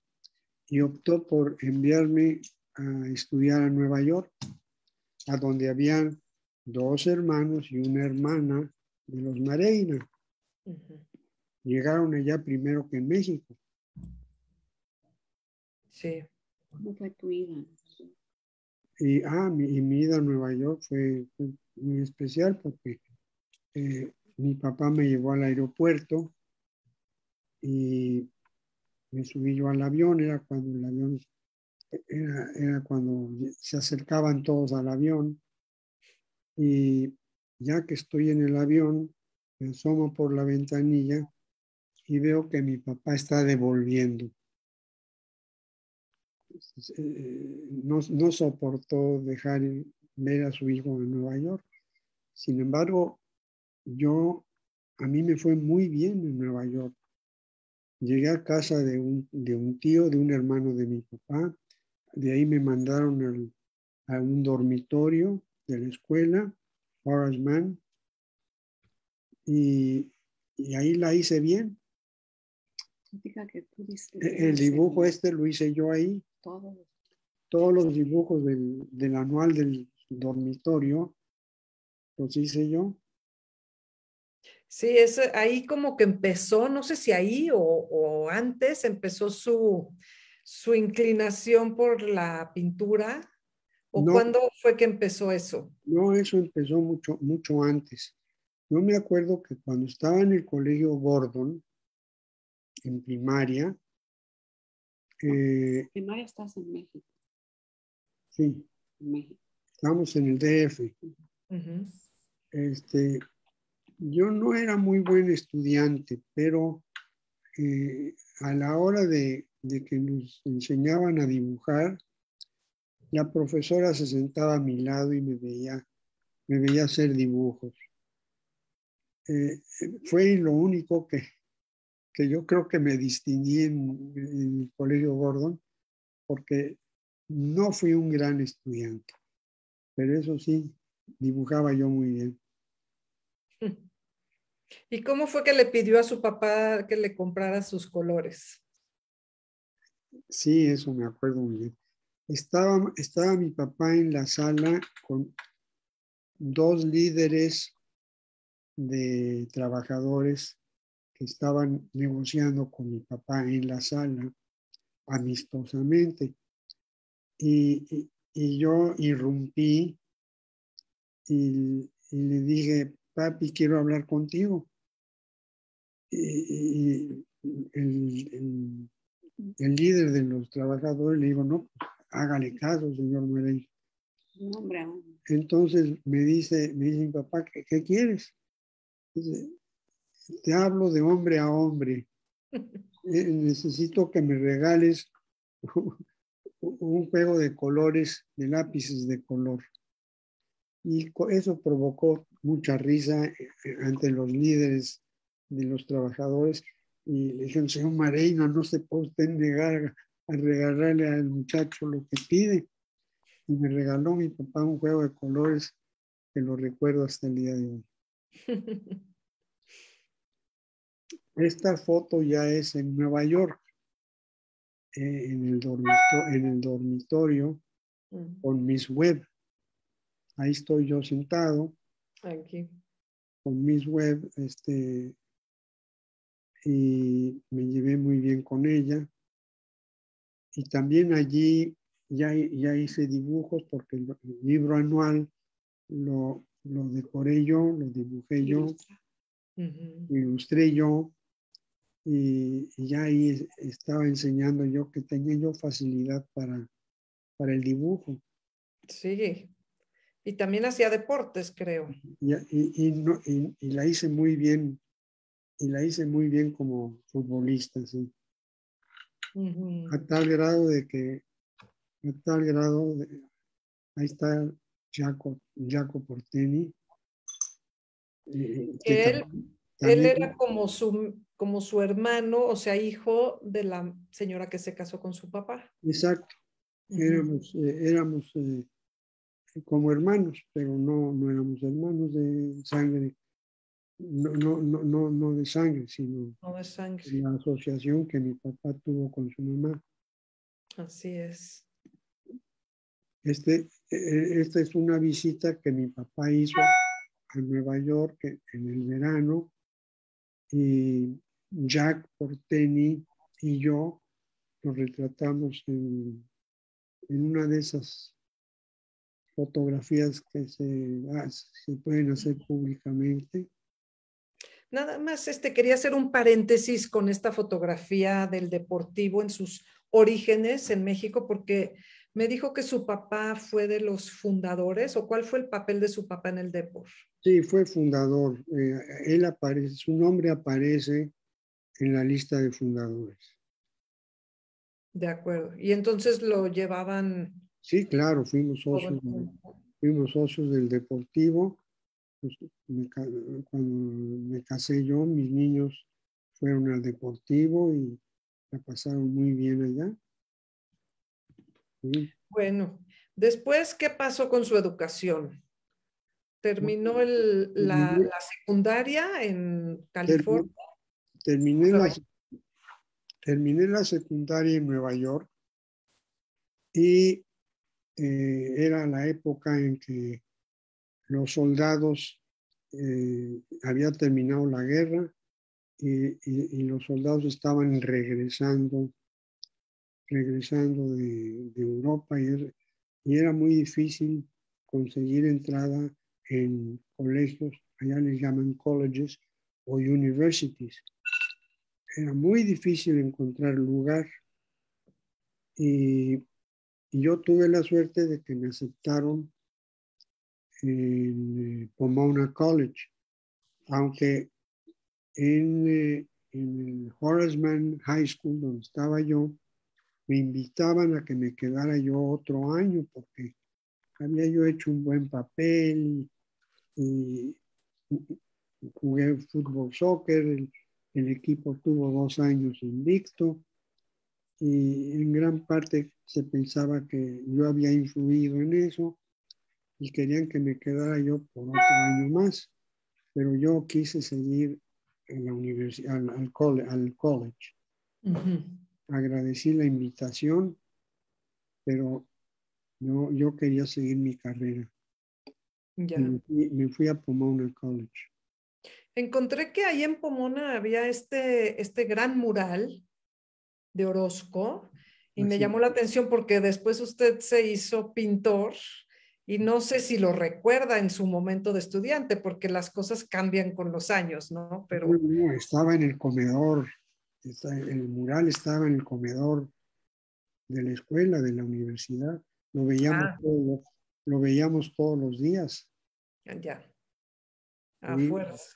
y optó por enviarme a estudiar a Nueva York, a donde habían 2 hermanos y una hermana de los Mareina. Llegaron allá primero que en México. Sí. ¿Cómo fue tu ida? Y mi ida a Nueva York fue muy especial porque mi papá me llevó al aeropuerto y me subí yo al avión, era cuando el avión, era cuando se acercaban todos al avión y ya que estoy en el avión, me asomo por la ventanilla y veo que mi papá está devolviendo. No soportó dejar ver a su hijo en Nueva York. Sin embargo, a mí me fue muy bien en Nueva York. Llegué a casa de un tío, de un hermano de mi papá. De ahí me mandaron a un dormitorio de la escuela, Horace Mann, y ahí la hice bien. Significa que tú El dibujo lo hice yo ahí. Todos los dibujos del anual del dormitorio los hice yo. Sí, es ahí como que empezó, no sé si ahí o antes empezó su inclinación por la pintura, o No, cuándo fue que empezó eso. no, eso empezó mucho antes. Yo me acuerdo que cuando estaba en el colegio Gordon, en primaria. Primaria estás en México. Sí, En México. estamos en el DF. Ujú. Yo no era muy buen estudiante, pero a la hora de que nos enseñaban a dibujar, la profesora se sentaba a mi lado y me veía hacer dibujos. Fue lo único que yo creo que me distinguí en el Colegio Gordon, porque no fui un gran estudiante, pero eso sí, dibujaba yo muy bien. ¿Y cómo fue que le pidió a su papá que le comprara sus colores? Sí, eso me acuerdo muy bien. Estaba mi papá en la sala con dos líderes de trabajadores que estaban negociando con mi papá en la sala amistosamente. Y yo irrumpí y le dije, papi, quiero hablar contigo. Y el líder de los trabajadores le dijo, no, hágale caso, señor Moreira. Un hombre a hombre. Entonces me dice mi papá, ¿qué quieres? Dice, te hablo de hombre a hombre. Necesito que me regales un juego de colores, de lápices de color. Y eso provocó mucha risa ante los líderes de los trabajadores. Y le dijeron, señor Mareino, no se puede usted negar a regalarle al muchacho lo que pide. Y me regaló mi papá un juego de colores que lo recuerdo hasta el día de hoy. Esta foto ya es en Nueva York, en el dormitorio con Miss Webb. Ahí estoy yo sentado Aquí. con Miss Webb, y me llevé muy bien con ella. Y también allí ya hice dibujos porque el libro anual lo decoré yo, lo dibujé yo, lo ilustré yo, y ya ahí estaba enseñando yo que tenía yo facilidad para el dibujo. Sí. Y también hacía deportes, creo. Y la hice muy bien, como futbolista, sí. A tal grado ahí está Jaco Porteni. Él También, era como su hermano, o sea, hijo de la señora que se casó con su papá. exacto, éramos como hermanos, pero no éramos hermanos de sangre, no de sangre, sino No de sangre. la asociación que mi papá tuvo con su mamá. Así es. Esta es una visita que mi papá hizo a Nueva York en el verano, y Jack Porteni y yo nos retratamos en una de esas fotografías que se pueden hacer públicamente. Nada más, quería hacer un paréntesis con esta fotografía del Deportivo en sus orígenes en México, porque me dijo que su papá fue de los fundadores, o cuál fue el papel de su papá en el Depor. Sí, fue fundador. Su nombre aparece en la lista de fundadores. De acuerdo. Y entonces lo llevaban. Sí, claro, fuimos socios del Deportivo. Pues, cuando me casé yo, mis niños fueron al Deportivo y la pasaron muy bien allá. Sí. Bueno, después, ¿qué pasó con su educación? ¿Terminó la secundaria en California? Terminé la secundaria en Nueva York, y era la época en que los soldados, había terminado la guerra, y los soldados estaban regresando de Europa, y era muy difícil conseguir entrada en colegios, allá les llaman colleges o universities. era muy difícil encontrar lugar y yo tuve la suerte de que me aceptaron en Pomona College, aunque en el Horace Mann High School, donde estaba yo, me invitaban a que me quedara yo otro año porque había yo hecho un buen papel y jugué fútbol, soccer, el equipo tuvo 2 años invicto y en gran parte se pensaba que yo había influido en eso y querían que me quedara yo por otro año más, pero yo quise seguir en la universidad, al college. Ujú. Agradecí la invitación, pero yo quería seguir mi carrera. Ya. Me fui a Pomona College. Encontré que ahí en Pomona había este gran mural de Orozco y me Así. llamó la atención porque después usted se hizo pintor y no sé si lo recuerda en su momento de estudiante porque las cosas cambian con los años, ¿no? Pero No, estaba en el comedor, el mural estaba en el comedor de la escuela, de la universidad. Lo veíamos, ah, lo veíamos todos los días. ya, a ¿Sí? fuerza.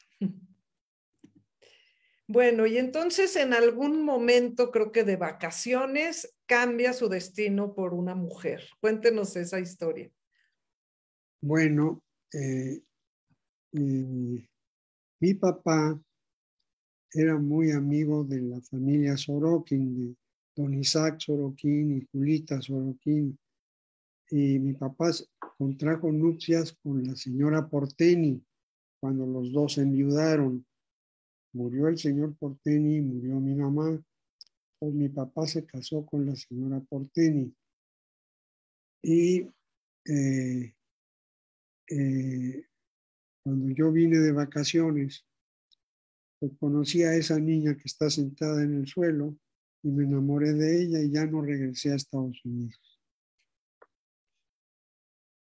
Bueno, y entonces en algún momento, creo que de vacaciones, cambia su destino por una mujer. Cuéntenos esa historia. Bueno, mi papá era muy amigo de la familia Sorokin, de don Isaac Sorokin y Julita Sorokin. Y mi papá contrajo nupcias con la señora Porteni cuando los dos enviudaron. Murió el señor Porteni, murió mi mamá. Pues mi papá se casó con la señora Porteni. Y eh, eh, cuando yo vine de vacaciones, pues conocí a esa niña que está sentada en el suelo y me enamoré de ella y ya no regresé a Estados Unidos.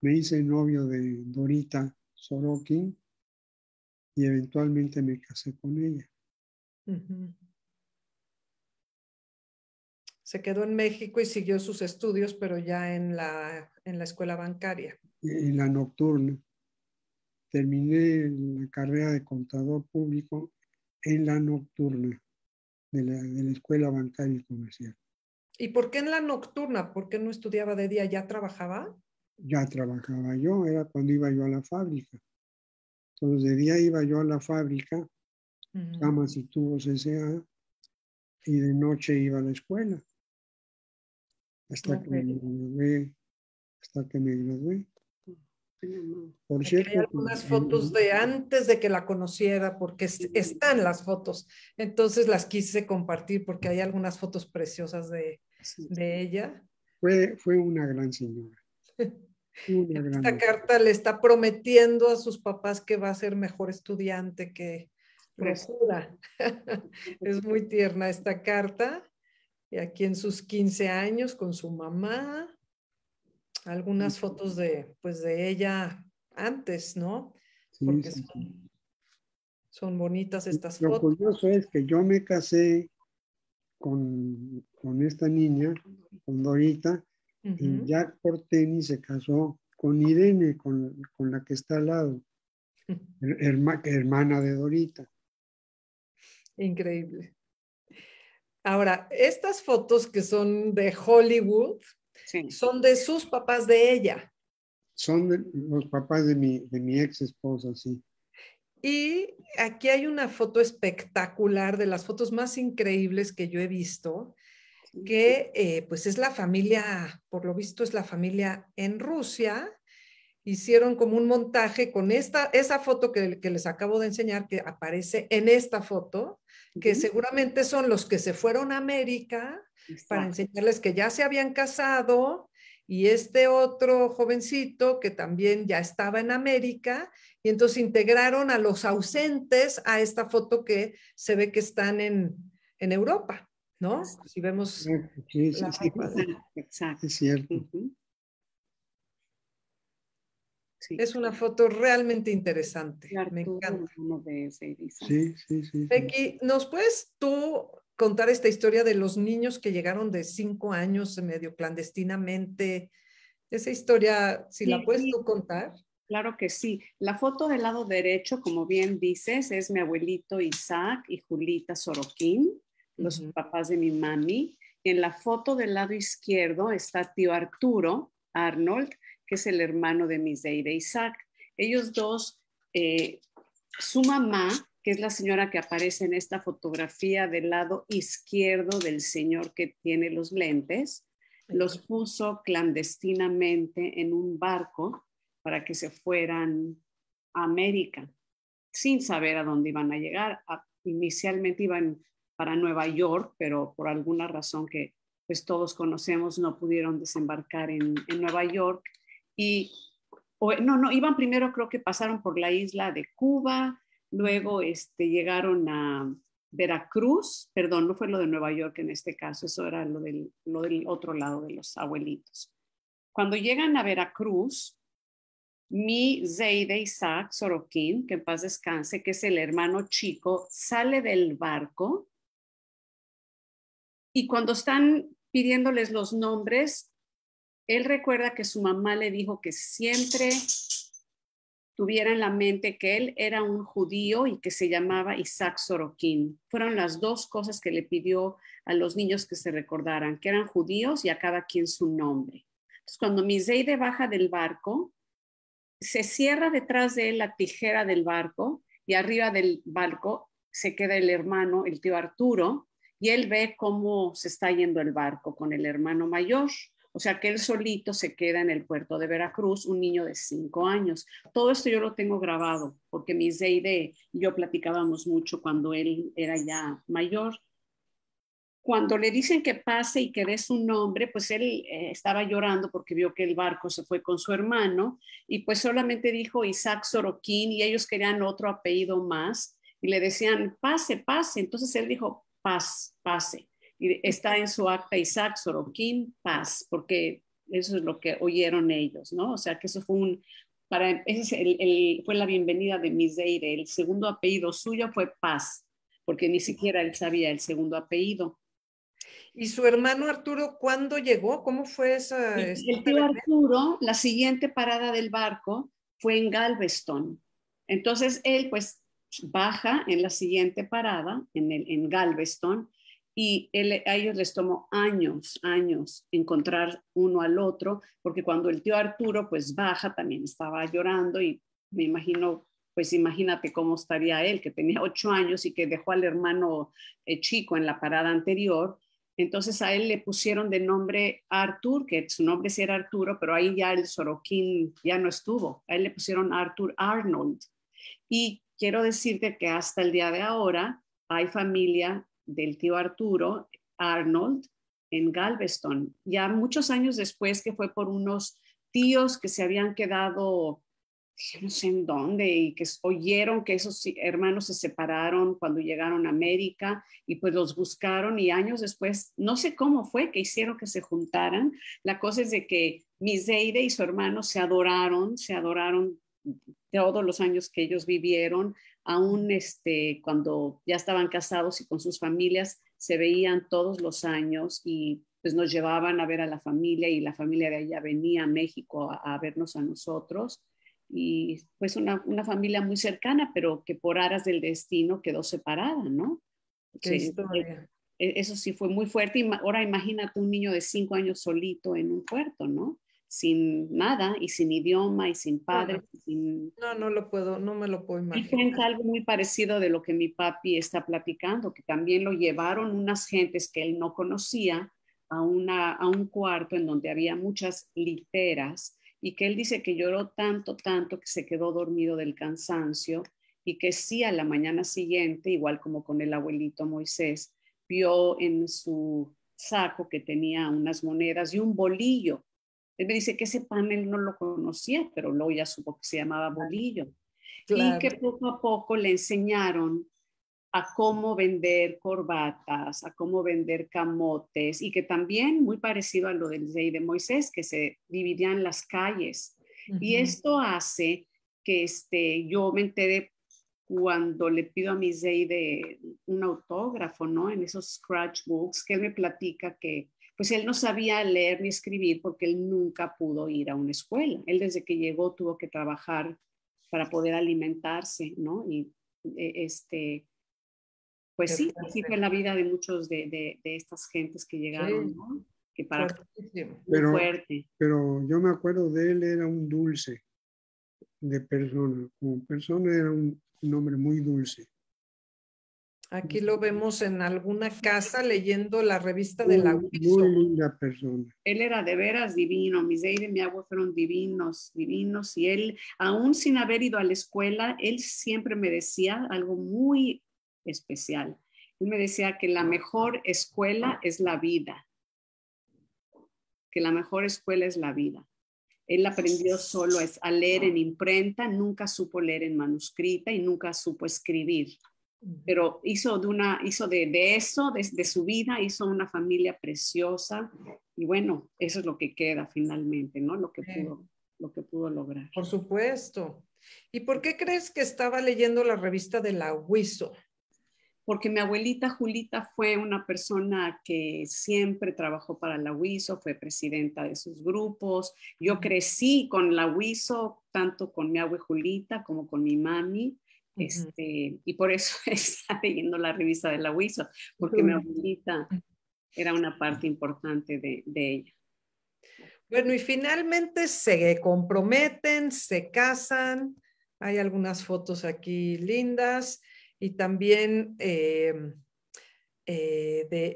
Me hice novio de Dorita Sorokin y eventualmente me casé con ella. Ujú. Se quedó en México y siguió sus estudios, pero ya en la escuela bancaria. En la nocturna. Terminé la carrera de contador público en la nocturna de la escuela bancaria y comercial. ¿Y por qué en la nocturna? ¿Por qué no estudiaba de día? ¿Ya trabajaba? Ya trabajaba yo, era cuando iba yo a la fábrica. Entonces de día iba yo a la fábrica, camas y tubos S.A., y de noche iba a la escuela hasta que me gradué, hasta que me gradué. Por Aquí hay cierto, algunas fotos de antes de que la conociera, porque están las fotos. Entonces las quise compartir porque hay algunas fotos preciosas de ella. fue una gran señora. Una Esta gran. carta le está prometiendo a sus papás que va a ser mejor estudiante, que procura. Es muy tierna esta carta. Y aquí en sus 15 años con su mamá, algunas fotos pues de ella antes, ¿no? Sí, Porque sí, sí. son bonitas estas Lo fotos. curioso es que yo me casé con esta niña, con Dorita, y Jack Porteni se casó con Irene, con la que está al lado, hermana de Dorita. Increíble. Ahora, estas fotos que son de Hollywood, Sí. son de sus papás de ella. Son los papás de mi ex esposa, sí. Y aquí hay una foto espectacular, de las fotos más increíbles que yo he visto, que pues es la familia, por lo visto es la familia en Rusia. Hicieron como un montaje con esa foto que les acabo de enseñar, que aparece en esta foto, que seguramente son los que se fueron a América para enseñarles que ya se habían casado, y este otro jovencito que también ya estaba en América, y entonces integraron a los ausentes a esta foto que se ve que están en Europa, ¿no? Si vemos Sí, sí, la sí, ropa. Exacto. es cierto. Sí. Es una foto realmente interesante. Y Me Arturo, encanta. uno de Zeide Isaac. Sí, sí, sí. Becky, ¿nos puedes tú contar esta historia de los niños que llegaron de 5 años medio clandestinamente? Esa historia, si la puedes Sí, tú contar. claro que sí. La foto del lado derecho, como bien dices, es mi abuelito Isaac y Julita Sorokin, los papás de mi mami. En la foto del lado izquierdo está tío Arturo Arnold, que es el hermano de mi Zeide Isaac. Ellos dos, su mamá, que es la señora que aparece en esta fotografía del lado izquierdo del señor que tiene los lentes, los puso clandestinamente en un barco para que se fueran a América, sin saber a dónde iban a llegar. Inicialmente iban para Nueva York, pero por alguna razón que pues todos conocemos, no pudieron desembarcar en Nueva York. No, iban primero, creo que pasaron por la isla de Cuba, luego llegaron a Veracruz, perdón, no fue lo de Nueva York en este caso, eso era lo del otro lado de los abuelitos. Cuando llegan a Veracruz, mi Zeide Isaac Sorokin, que en paz descanse, que es el hermano chico, sale del barco y cuando están pidiéndoles los nombres, él recuerda que su mamá le dijo que siempre tuviera en la mente que él era un judío y que se llamaba Isaac Sorokin. Fueron las dos cosas que le pidió a los niños que se recordaran, que eran judíos y a cada quien su nombre. Entonces, cuando mi Zeide baja del barco, se cierra detrás de él la tijera del barco y arriba del barco se queda el hermano, el tío Arturo, y él ve cómo se está yendo el barco con el hermano mayor. O sea que él solito se queda en el puerto de Veracruz, un niño de 5 años. Todo esto yo lo tengo grabado porque mi Zeide y yo platicábamos mucho cuando él era ya mayor. Cuando le dicen que pase y que dé su nombre, pues él estaba llorando porque vio que el barco se fue con su hermano y pues solamente dijo Isaac Sorokin y ellos querían otro apellido más y le decían pase, pase. Entonces él dijo pase. Y está en su acta Isaac Sorokin, paz, porque eso es lo que oyeron ellos, ¿no? O sea que eso fue fue la bienvenida de mi Zeide. El segundo apellido suyo fue Paz, porque ni siquiera él sabía el segundo apellido. ¿Y su hermano Arturo cuándo llegó? ¿Cómo fue esa? El tío Arturo, la siguiente parada del barco fue en Galveston. Entonces él pues baja en la siguiente parada, en Galveston, y a ellos les tomó años encontrar uno al otro, porque cuando el tío Arturo pues baja también estaba llorando y me imagino, pues imagínate cómo estaría él, que tenía 8 años y que dejó al hermano chico en la parada anterior. Entonces a él le pusieron de nombre Arthur, que su nombre sí era Arturo, pero ahí ya el Sorokin ya no estuvo. A él le pusieron Arthur Arnold. Y quiero decirte que hasta el día de ahora hay familia del tío Arturo Arnold en Galveston. Ya muchos años después, que fue por unos tíos que se habían quedado, yo no sé en dónde, y que oyeron que esos hermanos se separaron cuando llegaron a América y pues los buscaron y años después, no sé cómo fue que hicieron que se juntaran. La cosa es de que mi Zeide y su hermano se adoraron todos los años que ellos vivieron, aún cuando ya estaban casados y con sus familias, se veían todos los años y pues nos llevaban a ver a la familia y la familia de allá venía a México a vernos a nosotros. Y pues una familia muy cercana, pero que por aras del destino quedó separada, ¿no? Qué historia. Eso sí fue muy fuerte. Y ahora imagínate un niño de 5 años solito en un puerto, ¿no? Sin nada y sin idioma y sin padre. No me lo puedo imaginar. Y cuenta algo muy parecido de lo que mi papi está platicando, que también lo llevaron unas gentes que él no conocía a un cuarto en donde había muchas literas y que él dice que lloró tanto que se quedó dormido del cansancio y que sí a la mañana siguiente, igual como con el abuelito Moisés, vio en su saco que tenía unas monedas y un bolillo. Él me dice que ese pan él no lo conocía, pero luego ya supo que se llamaba bolillo. Claro. Y que poco a poco le enseñaron a cómo vender corbatas, a cómo vender camotes, y que también, muy parecido a lo del Zeide Moisés, que se dividían las calles. Y esto hace que yo me entere cuando le pido a Miss Day de un autógrafo, ¿no? En esos scratchbooks, que él me platica que pues él no sabía leer ni escribir porque él nunca pudo ir a una escuela. Él desde que llegó tuvo que trabajar para poder alimentarse, ¿no? Y pues sí, así fue la vida de muchos de estas gentes que llegaron, ¿no? Que para muy fuerte. Pero yo me acuerdo de él, era un dulce de persona. Como persona era un hombre muy dulce. Aquí lo vemos en alguna casa leyendo la revista de la Muy linda persona. Él era de veras divino. Mis Day y mi abuelo fueron divinos, divinos. Y él, aún sin haber ido a la escuela, él siempre me decía algo muy especial. Él me decía que la mejor escuela es la vida. Que la mejor escuela es la vida. Él aprendió solo a leer en imprenta, nunca supo leer en manuscrita y nunca supo escribir. Pero hizo de eso, de su vida, hizo una familia preciosa. Y bueno, eso es lo que queda finalmente, ¿no? Lo que pudo lograr. Por supuesto. ¿Y por qué crees que estaba leyendo la revista de la Huizo? Porque mi abuelita Julita fue una persona que siempre trabajó para la Huizo, fue presidenta de sus grupos. Yo crecí con la Huizo, tanto con mi abuela Julita como con mi mami. Y por eso está leyendo la revista de la Huizo, porque mi abuelita era una parte importante de ella. Bueno, y finalmente se comprometen, se casan. Hay algunas fotos aquí lindas. Y también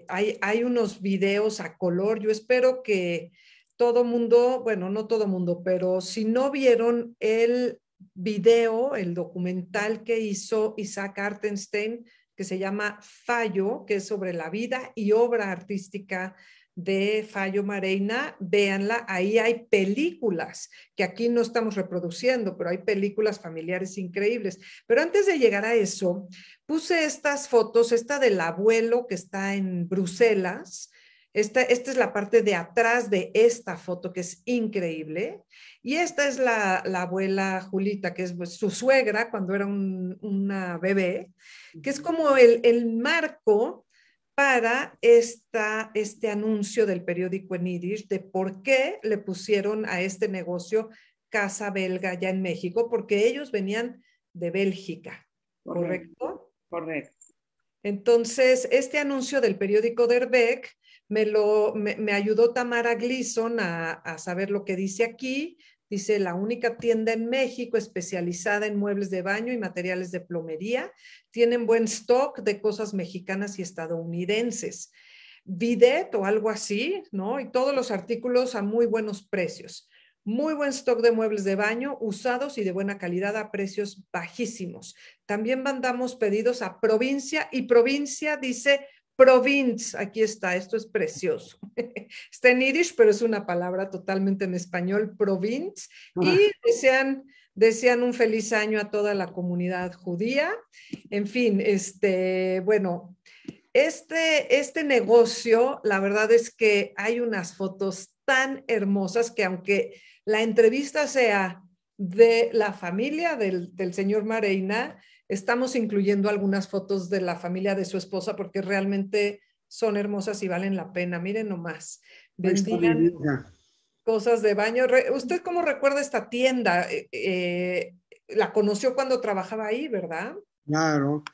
hay unos videos a color. Yo espero que todo mundo, bueno, no todo mundo, pero si no vieron el video, el documental que hizo Isaac Artenstein, que se llama Fallo, que es sobre la vida y obra artística de Fallo Mareina, véanla, ahí hay películas que aquí no estamos reproduciendo, pero hay películas familiares increíbles. Pero antes de llegar a eso, puse estas fotos, esta del abuelo que está en Bruselas. Esta es la parte de atrás de esta foto que es increíble. Y esta es la abuela Julita, que es su suegra cuando era una bebé, que es como el marco para este anuncio del periódico en Yiddish de por qué le pusieron a este negocio Casa Belga ya en México, porque ellos venían de Bélgica, ¿correcto? Correcto. Entonces, este anuncio del periódico Der Weg me ayudó Tamara Gleason a saber lo que dice aquí. Dice, la única tienda en México especializada en muebles de baño y materiales de plomería. Tienen buen stock de cosas mexicanas y estadounidenses. Bidet o algo así, ¿no? Y todos los artículos a muy buenos precios. Muy buen stock de muebles de baño usados y de buena calidad a precios bajísimos. También mandamos pedidos a provincia y provincia dice Province, aquí está, esto es precioso. Está en Yiddish, pero es una palabra totalmente en español, Province. Y desean un feliz año a toda la comunidad judía. En fin, bueno, este negocio, la verdad es que hay unas fotos tan hermosas que aunque la entrevista sea de la familia del señor Mareina, estamos incluyendo algunas fotos de la familia de su esposa porque realmente son hermosas y valen la pena. Miren nomás. Vendían cosas de baño. ¿Usted cómo recuerda esta tienda? La conoció cuando trabajaba ahí, ¿verdad? Claro.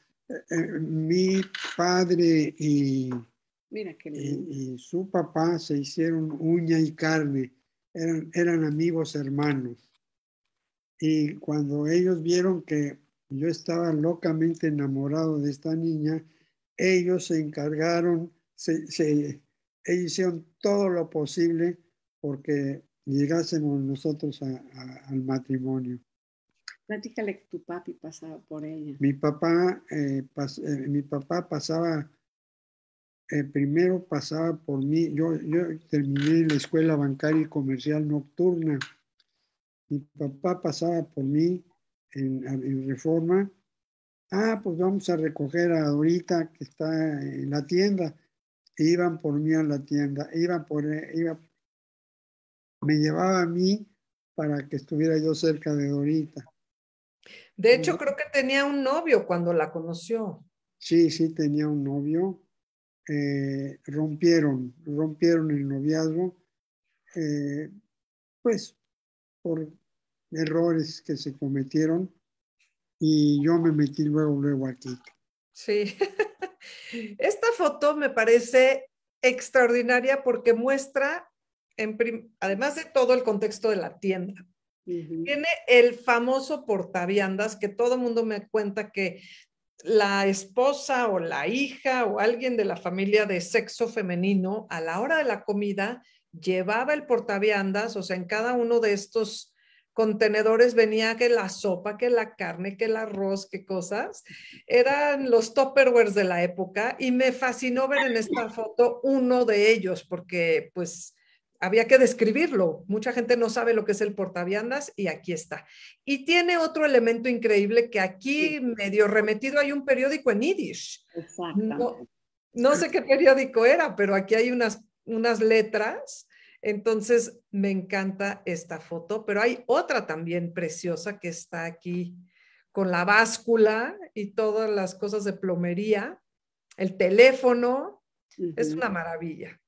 Mi padre y su papá se hicieron uña y carne. Eran amigos hermanos. Y cuando ellos vieron que yo estaba locamente enamorado de esta niña, ellos se encargaron, ellos hicieron todo lo posible porque llegásemos nosotros al matrimonio. Platícale que tu papi pasaba por ella. Mi papá pasaba, primero pasaba por mí. Yo terminé la escuela bancaria y comercial nocturna. Mi papá pasaba por mí en Reforma. Pues vamos a recoger a Dorita que está en la tienda. Iban por mí a la tienda. Me llevaba a mí para que estuviera yo cerca de Dorita. De hecho, creo que tenía un novio cuando la conoció. Sí, sí, tenía un novio. Rompieron el noviazgo, pues por errores que se cometieron y yo me metí luego aquí. Sí. Esta foto me parece extraordinaria porque muestra, además de todo el contexto de la tienda, tiene el famoso portaviandas que todo el mundo me cuenta que la esposa o la hija o alguien de la familia de sexo femenino a la hora de la comida llevaba el portaviandas, o sea, en cada uno de estos contenedores venía que la sopa, que la carne, que el arroz, que cosas. Eran los Tupperwares de la época y me fascinó ver en esta foto uno de ellos porque pues había que describirlo. Mucha gente no sabe lo que es el portaviandas y aquí está. Y tiene otro elemento increíble que aquí medio remetido hay un periódico en Yiddish. No sé qué periódico era, pero aquí hay unas letras. Entonces me encanta esta foto, pero hay otra también preciosa que está aquí con la báscula y todas las cosas de plomería, el teléfono. Es una maravilla.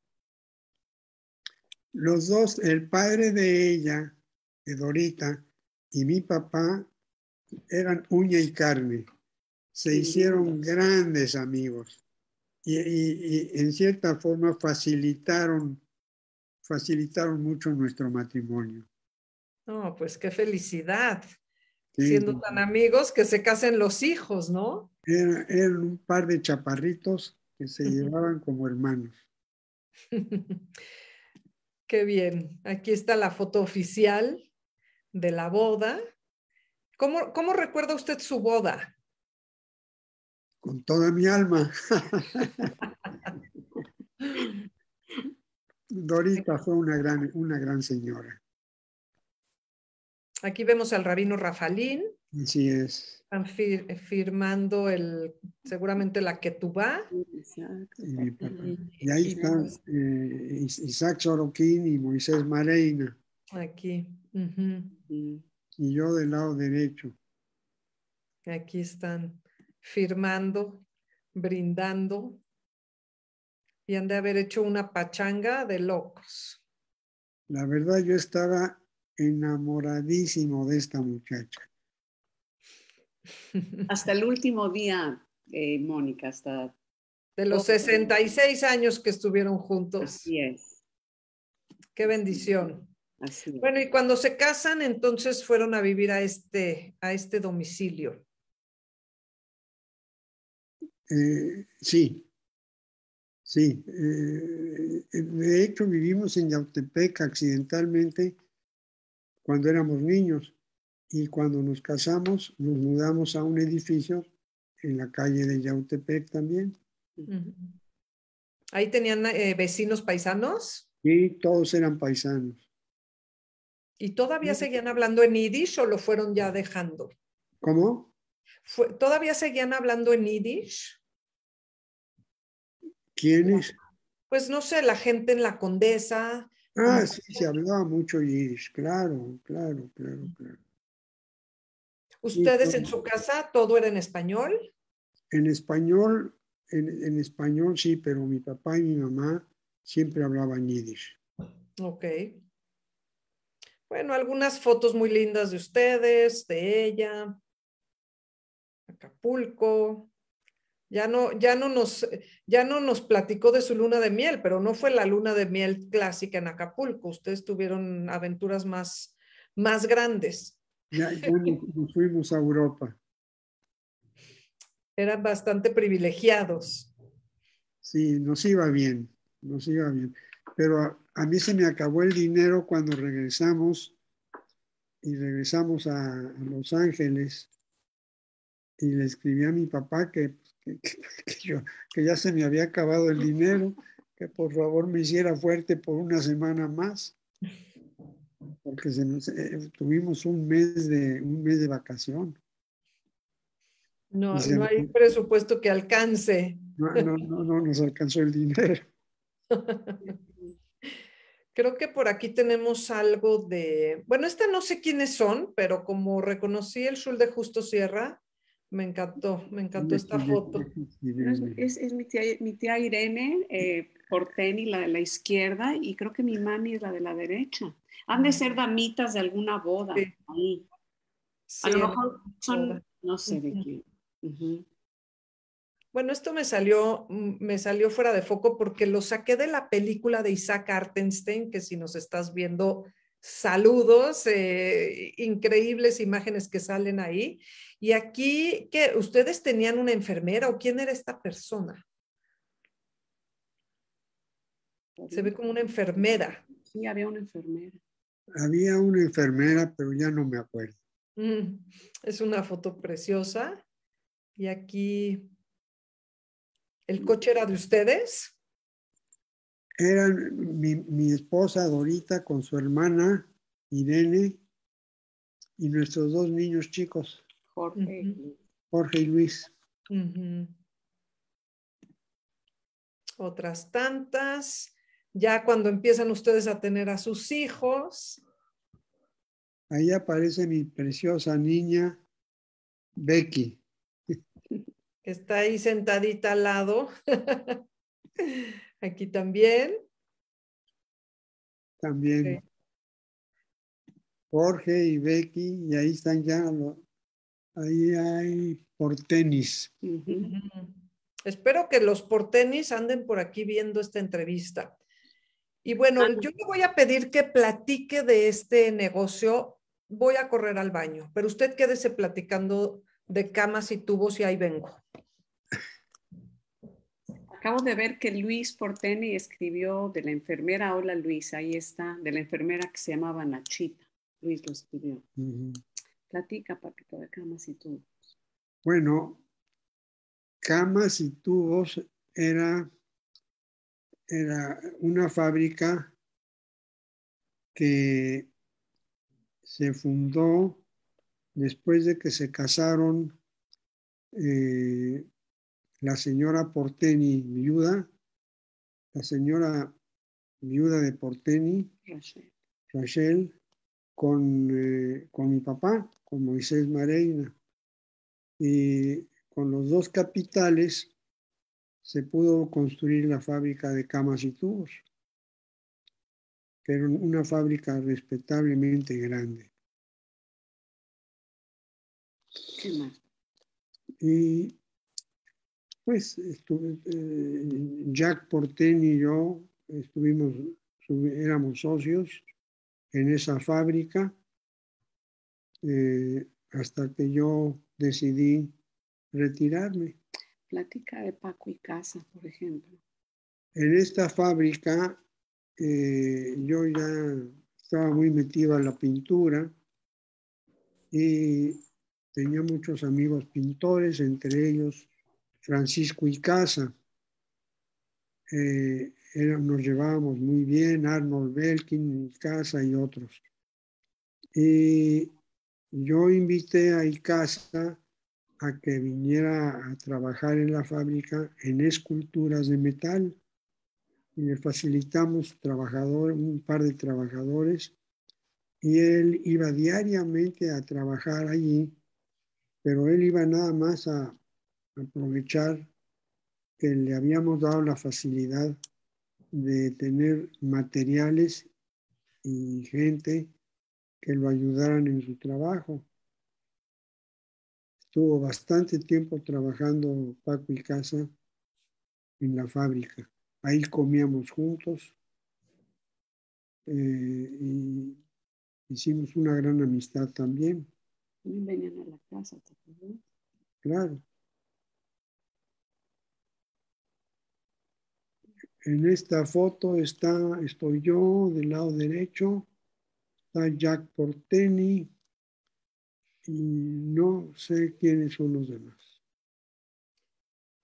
Los dos, el padre de ella, de Dorita, y mi papá eran uña y carne. Se hicieron grandes amigos y en cierta forma facilitaron mucho nuestro matrimonio. No, pues qué felicidad. Sí, siendo tan amigos que se casen los hijos, ¿no? Eran un par de chaparritos que se llevaban como hermanos. Qué bien. Aquí está la foto oficial de la boda. ¿Cómo recuerda usted su boda? Con toda mi alma. Dorita fue una gran señora. Aquí vemos al rabino Rafalín. Así es. Están firmando seguramente la ketubá. Y ahí están Isaac Sorokin y Moisés Mareina. Aquí. Y yo del lado derecho. Aquí están firmando, brindando. Y han de haber hecho una pachanga de locos. La verdad, yo estaba enamoradísimo de esta muchacha. Hasta el último día, Mónica, hasta... De los 66 años que estuvieron juntos. Así es. Qué bendición. Así es. Bueno, y cuando se casan, entonces fueron a vivir a este domicilio. Sí. De hecho, vivimos en Yautepec accidentalmente cuando éramos niños y cuando nos casamos nos mudamos a un edificio en la calle de Yautepec también. ¿Ahí tenían vecinos paisanos? Y todos eran paisanos. ¿Y todavía seguían hablando en Yiddish o lo fueron ya dejando? ¿Cómo? ¿Todavía seguían hablando en Yiddish? ¿Quiénes? Pues no sé, la gente en la Condesa. Sí, se hablaba mucho yiddish, claro. ¿Ustedes en su casa todo era en español? En español, en español sí, pero mi papá y mi mamá siempre hablaban yiddish. Ok. Bueno, algunas fotos muy lindas de ustedes, de ella. Acapulco. Ya no nos platicó de su luna de miel, pero no fue la luna de miel clásica en Acapulco. Ustedes tuvieron aventuras más grandes. Ya nos fuimos a Europa. Eran bastante privilegiados. Sí, nos iba bien. Pero a mí se me acabó el dinero cuando regresamos a Los Ángeles y le escribí a mi papá que ya se me había acabado el dinero, que por favor me hiciera fuerte por una semana más, porque tuvimos un mes de vacación. No hay presupuesto que alcance. No nos alcanzó el dinero. Creo que por aquí tenemos algo de, bueno, esta no sé quiénes son, pero como reconocí el Shul de Justo Sierra, me encantó esta foto. Es mi tía Irene Porteni, la de la izquierda, y creo que mi mami es la de la derecha. Han de ser damitas de alguna boda. Sí. Ahí. Sí, A lo mejor son, boda. no sé de quién. Uh-huh. Bueno, esto me salió fuera de foco porque lo saqué de la película de Isaac Artenstein, que si nos estás viendo, saludos, increíbles imágenes que salen ahí. Y aquí, ¿qué? ¿Ustedes tenían una enfermera o quién era esta persona? Se ve como una enfermera. Sí, había una enfermera. Había una enfermera, pero ya no me acuerdo. Es una foto preciosa. Y aquí, ¿el coche era de ustedes? Era mi esposa Dorita con su hermana Irene y nuestros dos niños chicos, Jorge. Jorge y Luis. Otras tantas. Ya cuando empiezan ustedes a tener a sus hijos. Ahí aparece mi preciosa niña Becky. Que está ahí sentadita al lado. Aquí también. También Sí. Jorge y Becky, y ahí están ya, ahí hay por tenis. Espero que los portenis anden por aquí viendo esta entrevista. Y bueno, yo le voy a pedir que platique de este negocio. Voy a correr al baño, pero usted quédese platicando de camas y tubos y ahí vengo. Acabo de ver que Luis Porteni escribió de la enfermera. Hola Luis, ahí está, de la enfermera que se llamaba Nachita. Luis lo escribió. Platica, papito, de camas y tubos. Bueno, camas y tubos era una fábrica que se fundó después de que se casaron la señora Porteni viuda, la señora viuda de Porteni, Rachel, con mi papá, con Moisés Mareina. Y con los dos capitales se pudo construir la fábrica de camas y tubos, que era una fábrica respetablemente grande. ¿Qué más? Y pues Jack Porten y yo éramos socios en esa fábrica hasta que yo decidí retirarme. Platica de Paco y Casa, por ejemplo. En esta fábrica yo ya estaba muy metido en la pintura y tenía muchos amigos pintores, entre ellos Francisco Icaza. Nos llevábamos muy bien, Arnold Belkin, Icaza y otros. Y yo invité a Icaza a que viniera a trabajar en la fábrica en esculturas de metal. Y le facilitamos un par de trabajadores, y él iba diariamente a trabajar allí, pero él iba nada más a aprovechar que le habíamos dado la facilidad de tener materiales y gente que lo ayudaran en su trabajo. Estuvo bastante tiempo trabajando Paco y Casa en la fábrica. Ahí comíamos juntos y hicimos una gran amistad también. Venían a la casa, ¿te acuerdas? Claro. En esta foto estoy yo del lado derecho, está Jack Porteni y no sé quiénes son los demás.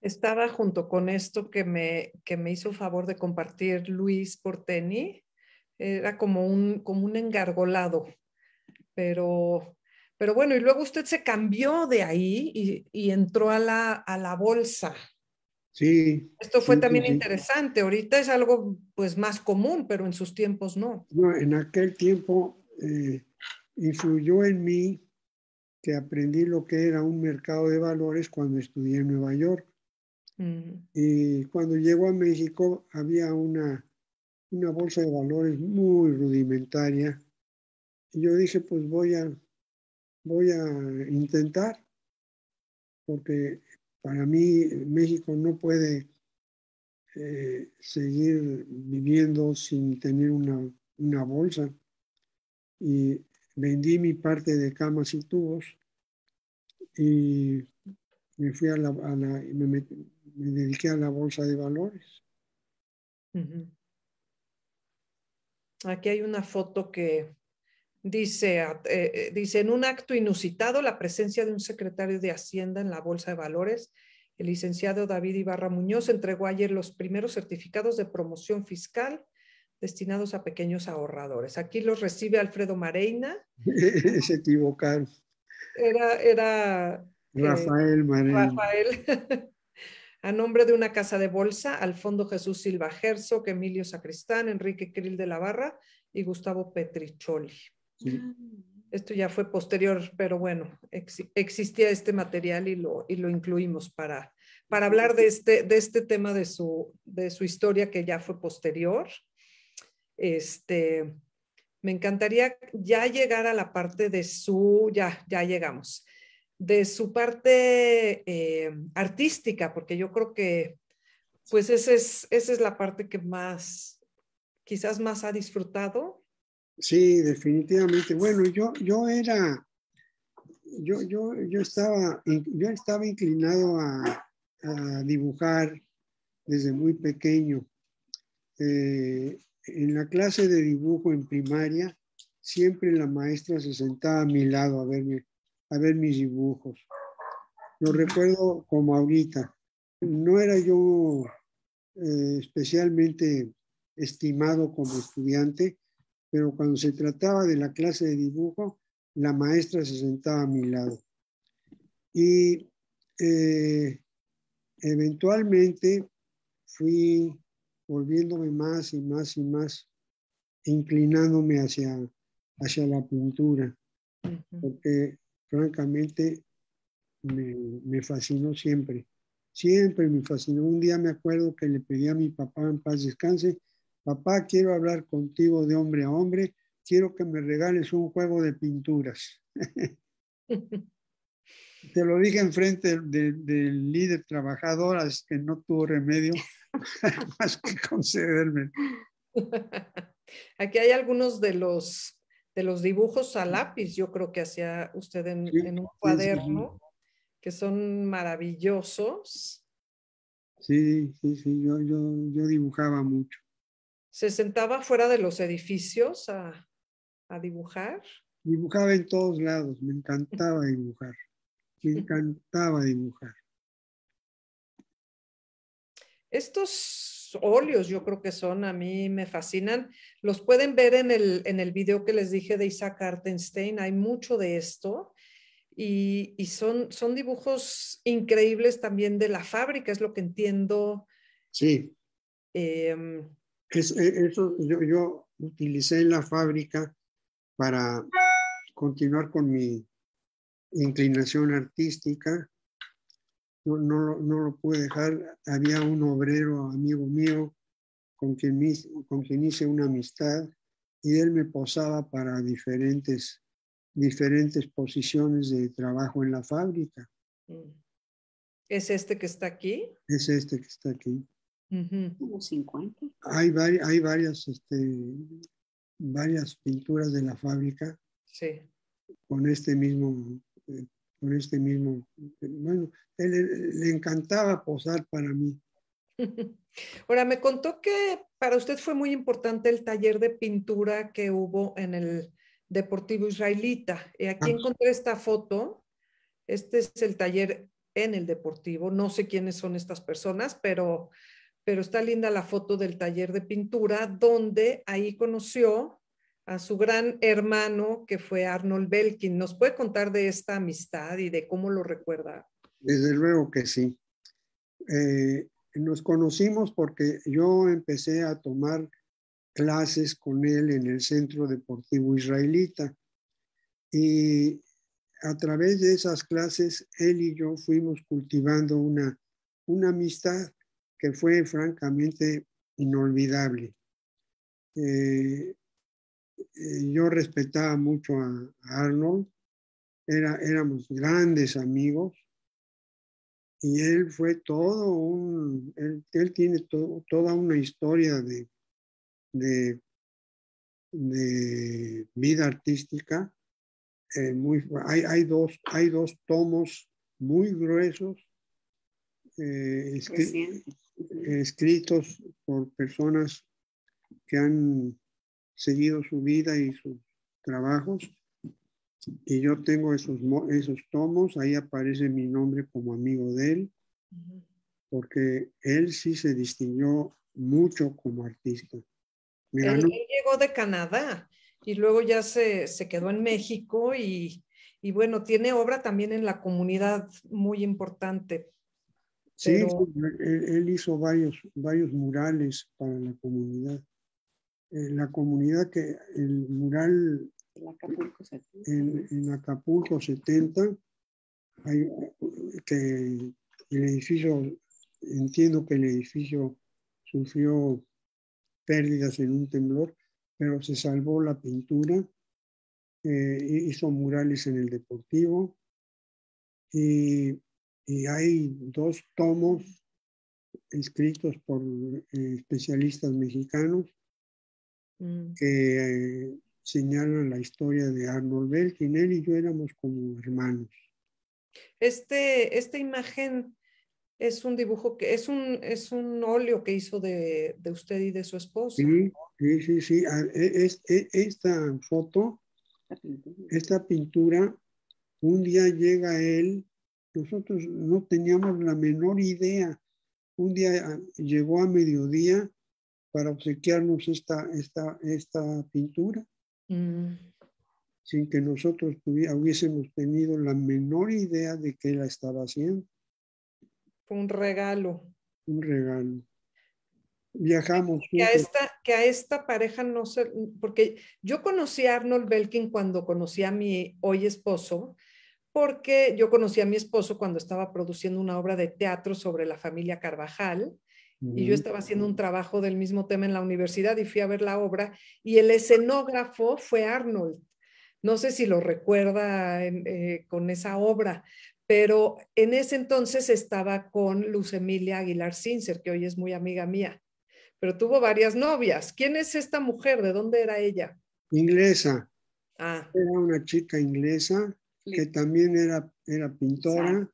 Estaba junto con esto que me hizo favor de compartir Luis Porteni. Era como un engargolado, pero bueno, y luego usted se cambió de ahí y entró a la bolsa. Sí. Esto fue Sí, también sí. interesante. Ahorita es algo pues más común, pero en sus tiempos no. No, en aquel tiempo influyó en mí que aprendí lo que era un mercado de valores cuando estudié en Nueva York. Y cuando llego a México había una bolsa de valores muy rudimentaria. Y yo dije, pues voy a intentar, porque para mí México no puede seguir viviendo sin tener una bolsa. Y vendí mi parte de camas y tubos y me fui me dediqué a la bolsa de valores. Aquí hay una foto que dice, dice, en un acto inusitado, la presencia de un secretario de Hacienda en la Bolsa de Valores, el licenciado David Ibarra Muñoz entregó ayer los primeros certificados de promoción fiscal destinados a pequeños ahorradores. Aquí los recibe Alfredo Mareina. Se equivocaron. Era Rafael Mareina. Rafael. A nombre de una casa de bolsa, al fondo Jesús Silva Herzog, Emilio Sacristán, Enrique Krill de la Barra y Gustavo Petricholi. Sí. Esto ya fue posterior, pero bueno, existía este material y lo incluimos para hablar de este tema de su historia que ya fue posterior. Me encantaría ya llegar a la parte de ya llegamos, de su parte artística, porque yo creo que pues esa es la parte que quizás más ha disfrutado. Sí, definitivamente. Bueno, yo estaba inclinado a dibujar desde muy pequeño. En la clase de dibujo en primaria, siempre la maestra se sentaba a mi lado a ver mis dibujos. Lo recuerdo como ahorita. No era yo especialmente estimado como estudiante, pero cuando se trataba de la clase de dibujo, la maestra se sentaba a mi lado. Y eventualmente fui volviéndome más y más y más, inclinándome hacia la pintura, porque francamente me fascinó siempre. Siempre me fascinó. Un día me acuerdo que le pedí a mi papá, en paz descanse, papá, quiero hablar contigo de hombre a hombre, quiero que me regales un juego de pinturas. Te lo dije enfrente del líder trabajador, así que no tuvo remedio más que concederme. Aquí hay algunos de los dibujos a lápiz, yo creo que hacía usted en un cuaderno, que son maravillosos. Sí, yo dibujaba mucho. ¿Se sentaba fuera de los edificios a dibujar? Dibujaba en todos lados, me encantaba dibujar. Me encantaba dibujar. Estos óleos yo creo que a mí me fascinan. Los pueden ver en el video que les dije de Isaac Artenstein. Hay mucho de esto y son dibujos increíbles también de la fábrica, es lo que entiendo. Sí. Eso yo utilicé en la fábrica para continuar con mi inclinación artística. No lo pude dejar. Había un obrero amigo mío con quien hice una amistad y él me posaba para diferentes posiciones de trabajo en la fábrica. ¿Es este que está aquí? Es este que está aquí. Como 50. Hay varias pinturas de la fábrica. Sí. Con este mismo, bueno, él le encantaba posar para mí. Ahora, me contó que para usted fue muy importante el taller de pintura que hubo en el Deportivo Israelita. Aquí encontré esta foto. Este es el taller en el Deportivo. No sé quiénes son estas personas, pero está linda la foto del taller de pintura, donde ahí conoció a su gran hermano, que fue Arnold Belkin. ¿Nos puede contar de esta amistad y de cómo lo recuerda? Desde luego que sí. nos conocimos porque yo empecé a tomar clases con él en el Centro Deportivo Israelita. Y a través de esas clases, él y yo fuimos cultivando una amistad que fue francamente inolvidable. Yo respetaba mucho a Arnold, éramos grandes amigos y él fue él tiene toda una historia de vida artística. Hay dos tomos muy gruesos escritos por personas que han seguido su vida y sus trabajos, y yo tengo esos tomos. Ahí aparece mi nombre como amigo de él, porque él sí se distinguió mucho como artista. Él llegó de Canadá y luego ya se quedó en México y bueno, tiene obra también en la comunidad muy importante. Sí, pero él hizo varios murales para la comunidad. La comunidad el mural en Acapulco 70, que el edificio, entiendo que el edificio sufrió pérdidas en un temblor, pero se salvó la pintura. Hizo murales en el Deportivo y hay 2 tomos escritos por especialistas mexicanos que señalan la historia de Arnold Belkin. Él y yo éramos como hermanos. Esta imagen es un dibujo es un óleo que hizo de usted y de su esposa. Sí. Esta foto, esta pintura, un día llega él, nosotros no teníamos la menor idea. Un día llegó a mediodía para obsequiarnos esta pintura, sin que nosotros hubiésemos tenido la menor idea de qué la estaba haciendo. Fue un regalo. Un regalo. Viajamos que a esta pareja no sé, porque yo conocí a Arnold Belkin cuando conocí a mi hoy esposo, porque yo conocí a mi esposo cuando estaba produciendo una obra de teatro sobre la familia Carvajal, y yo estaba haciendo un trabajo del mismo tema en la universidad y fui a ver la obra, y el escenógrafo fue Arnold. No sé si lo recuerda con esa obra, pero en ese entonces estaba con Luz Emilia Aguilar Sincer, que hoy es muy amiga mía, pero tuvo varias novias. ¿Quién es esta mujer? ¿De dónde era ella? Inglesa. Era una chica inglesa que también era pintora.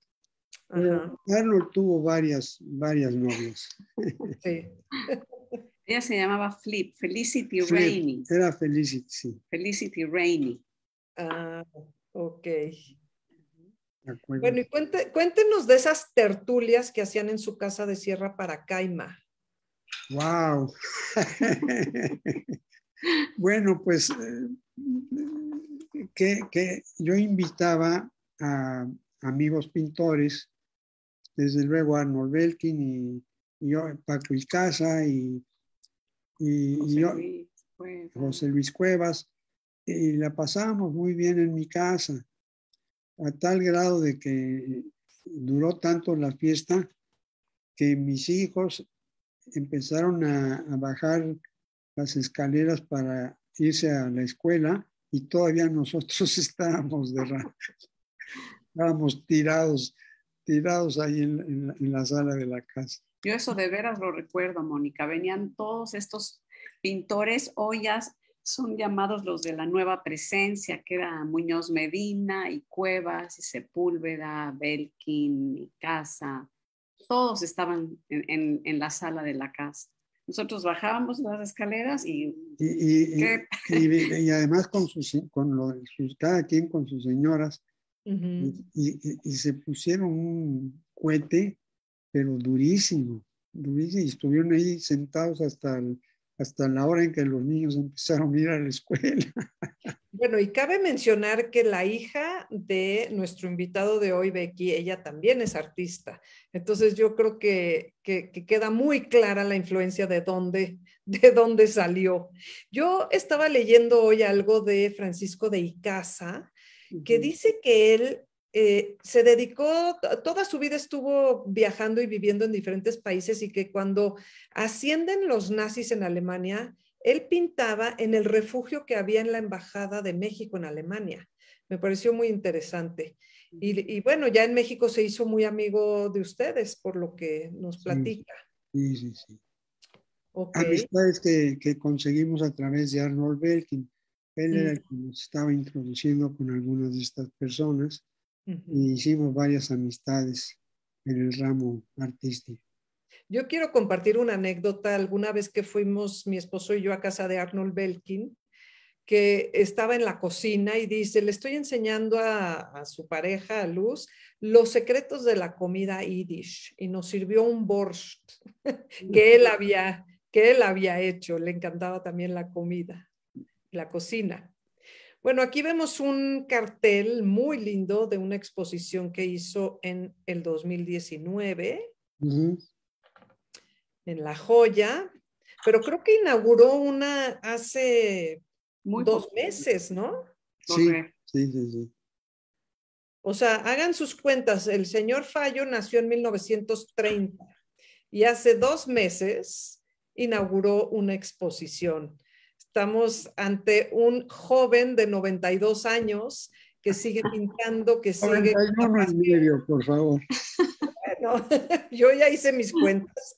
Arnold tuvo varias novias. Sí. Ella se llamaba Felicity Rainey. Era Felicity, sí. Felicity Rainey. Ok. Bueno, y cuéntenos de esas tertulias que hacían en su casa de Sierra Paracaima. ¡Wow! Bueno, pues que yo invitaba a amigos pintores, desde luego Arnold Belkin y yo, Paco Icaza y José Luis Cuevas, y la pasábamos muy bien en mi casa, a tal grado de que duró tanto la fiesta que mis hijos empezaron a bajar las escaleras para irse a la escuela y todavía nosotros estábamos tirados ahí en la sala de la casa. Yo eso de veras lo recuerdo, Mónica. Venían todos estos pintores, hoy ya son llamados los de la nueva presencia, que era Muñoz Medina y Cuevas y Sepúlveda, Belkin y Casa. Todos estaban en la sala de la casa. Nosotros bajábamos las escaleras y además cada quien con sus señoras, y se pusieron un cohete, pero durísimo, y estuvieron ahí sentados hasta hasta la hora en que los niños empezaron a ir a la escuela. Bueno, y cabe mencionar que la hija de nuestro invitado de hoy, Becky, ella también es artista. Entonces yo creo que queda muy clara la influencia de dónde salió. Yo estaba leyendo hoy algo de Francisco de Icaza, que dice que él se dedicó, toda su vida estuvo viajando y viviendo en diferentes países y que cuando ascienden los nazis en Alemania, él pintaba en el refugio que había en la Embajada de México en Alemania. Me pareció muy interesante. Y bueno, ya en México se hizo muy amigo de ustedes, por lo que nos platica. Sí, sí, sí. Okay. Amistades que conseguimos a través de Arnold Belkin. Él era el que nos estaba introduciendo con algunas de estas personas y hicimos varias amistades en el ramo artístico. Yo quiero compartir una anécdota. Alguna vez que fuimos mi esposo y yo a casa de Arnold Belkin, que estaba en la cocina y dice, le estoy enseñando a su pareja, a Luz, los secretos de la comida yiddish, y nos sirvió un borscht que él había hecho. Le encantaba también la comida, la cocina. Bueno, aquí vemos un cartel muy lindo de una exposición que hizo en el 2019 en La Joya, pero creo que inauguró una hace 2 meses, ¿no? Sí, sí, sí, sí. O sea, hagan sus cuentas. El señor Fallo nació en 1930 y hace 2 meses inauguró una exposición. Estamos ante un joven de 92 años que sigue pintando, que sigue... 91 y medio, por favor. Bueno, yo ya hice mis cuentas.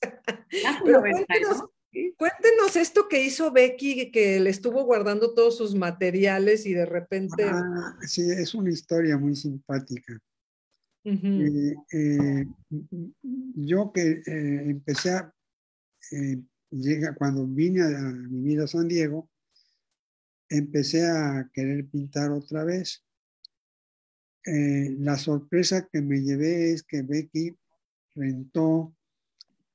Pero cuéntenos esto que hizo Becky, que le estuvo guardando todos sus materiales y de repente... Sí, es una historia muy simpática. Yo que empecé a... cuando vine a vivir a San Diego, empecé a querer pintar otra vez. La sorpresa que me llevé es que Becky rentó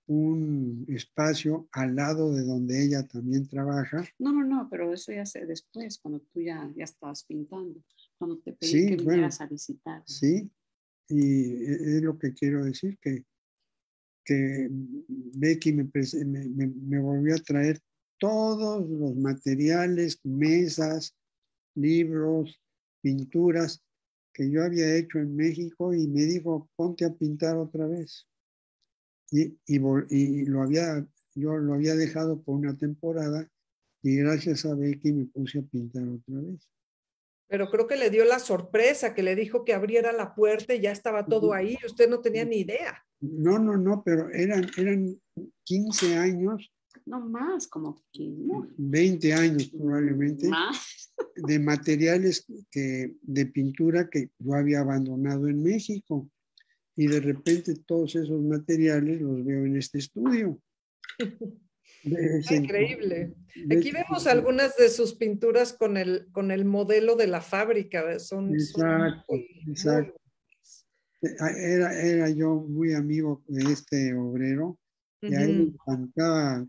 un espacio al lado de donde ella también trabaja. No, pero eso ya sé después, cuando tú ya estabas pintando, cuando te pedí que vinieras a visitar. Sí, y es lo que quiero decir, que Becky me volvió a traer todos los materiales, mesas, libros, pinturas que yo había hecho en México y me dijo, ponte a pintar otra vez. Y yo lo había dejado por una temporada y gracias a Becky me puse a pintar otra vez. Pero creo que le dio la sorpresa, que le dijo que abriera la puerta y ya estaba todo ahí. Usted no tenía ni idea. No, pero eran 15 años. No más, como 20 años probablemente. Más. De materiales de pintura que yo había abandonado en México. Y de repente todos esos materiales los veo en este estudio. Increíble. Aquí vemos algunas de sus pinturas con el modelo de la fábrica. Exacto. Era yo muy amigo de este obrero y a él le encantaba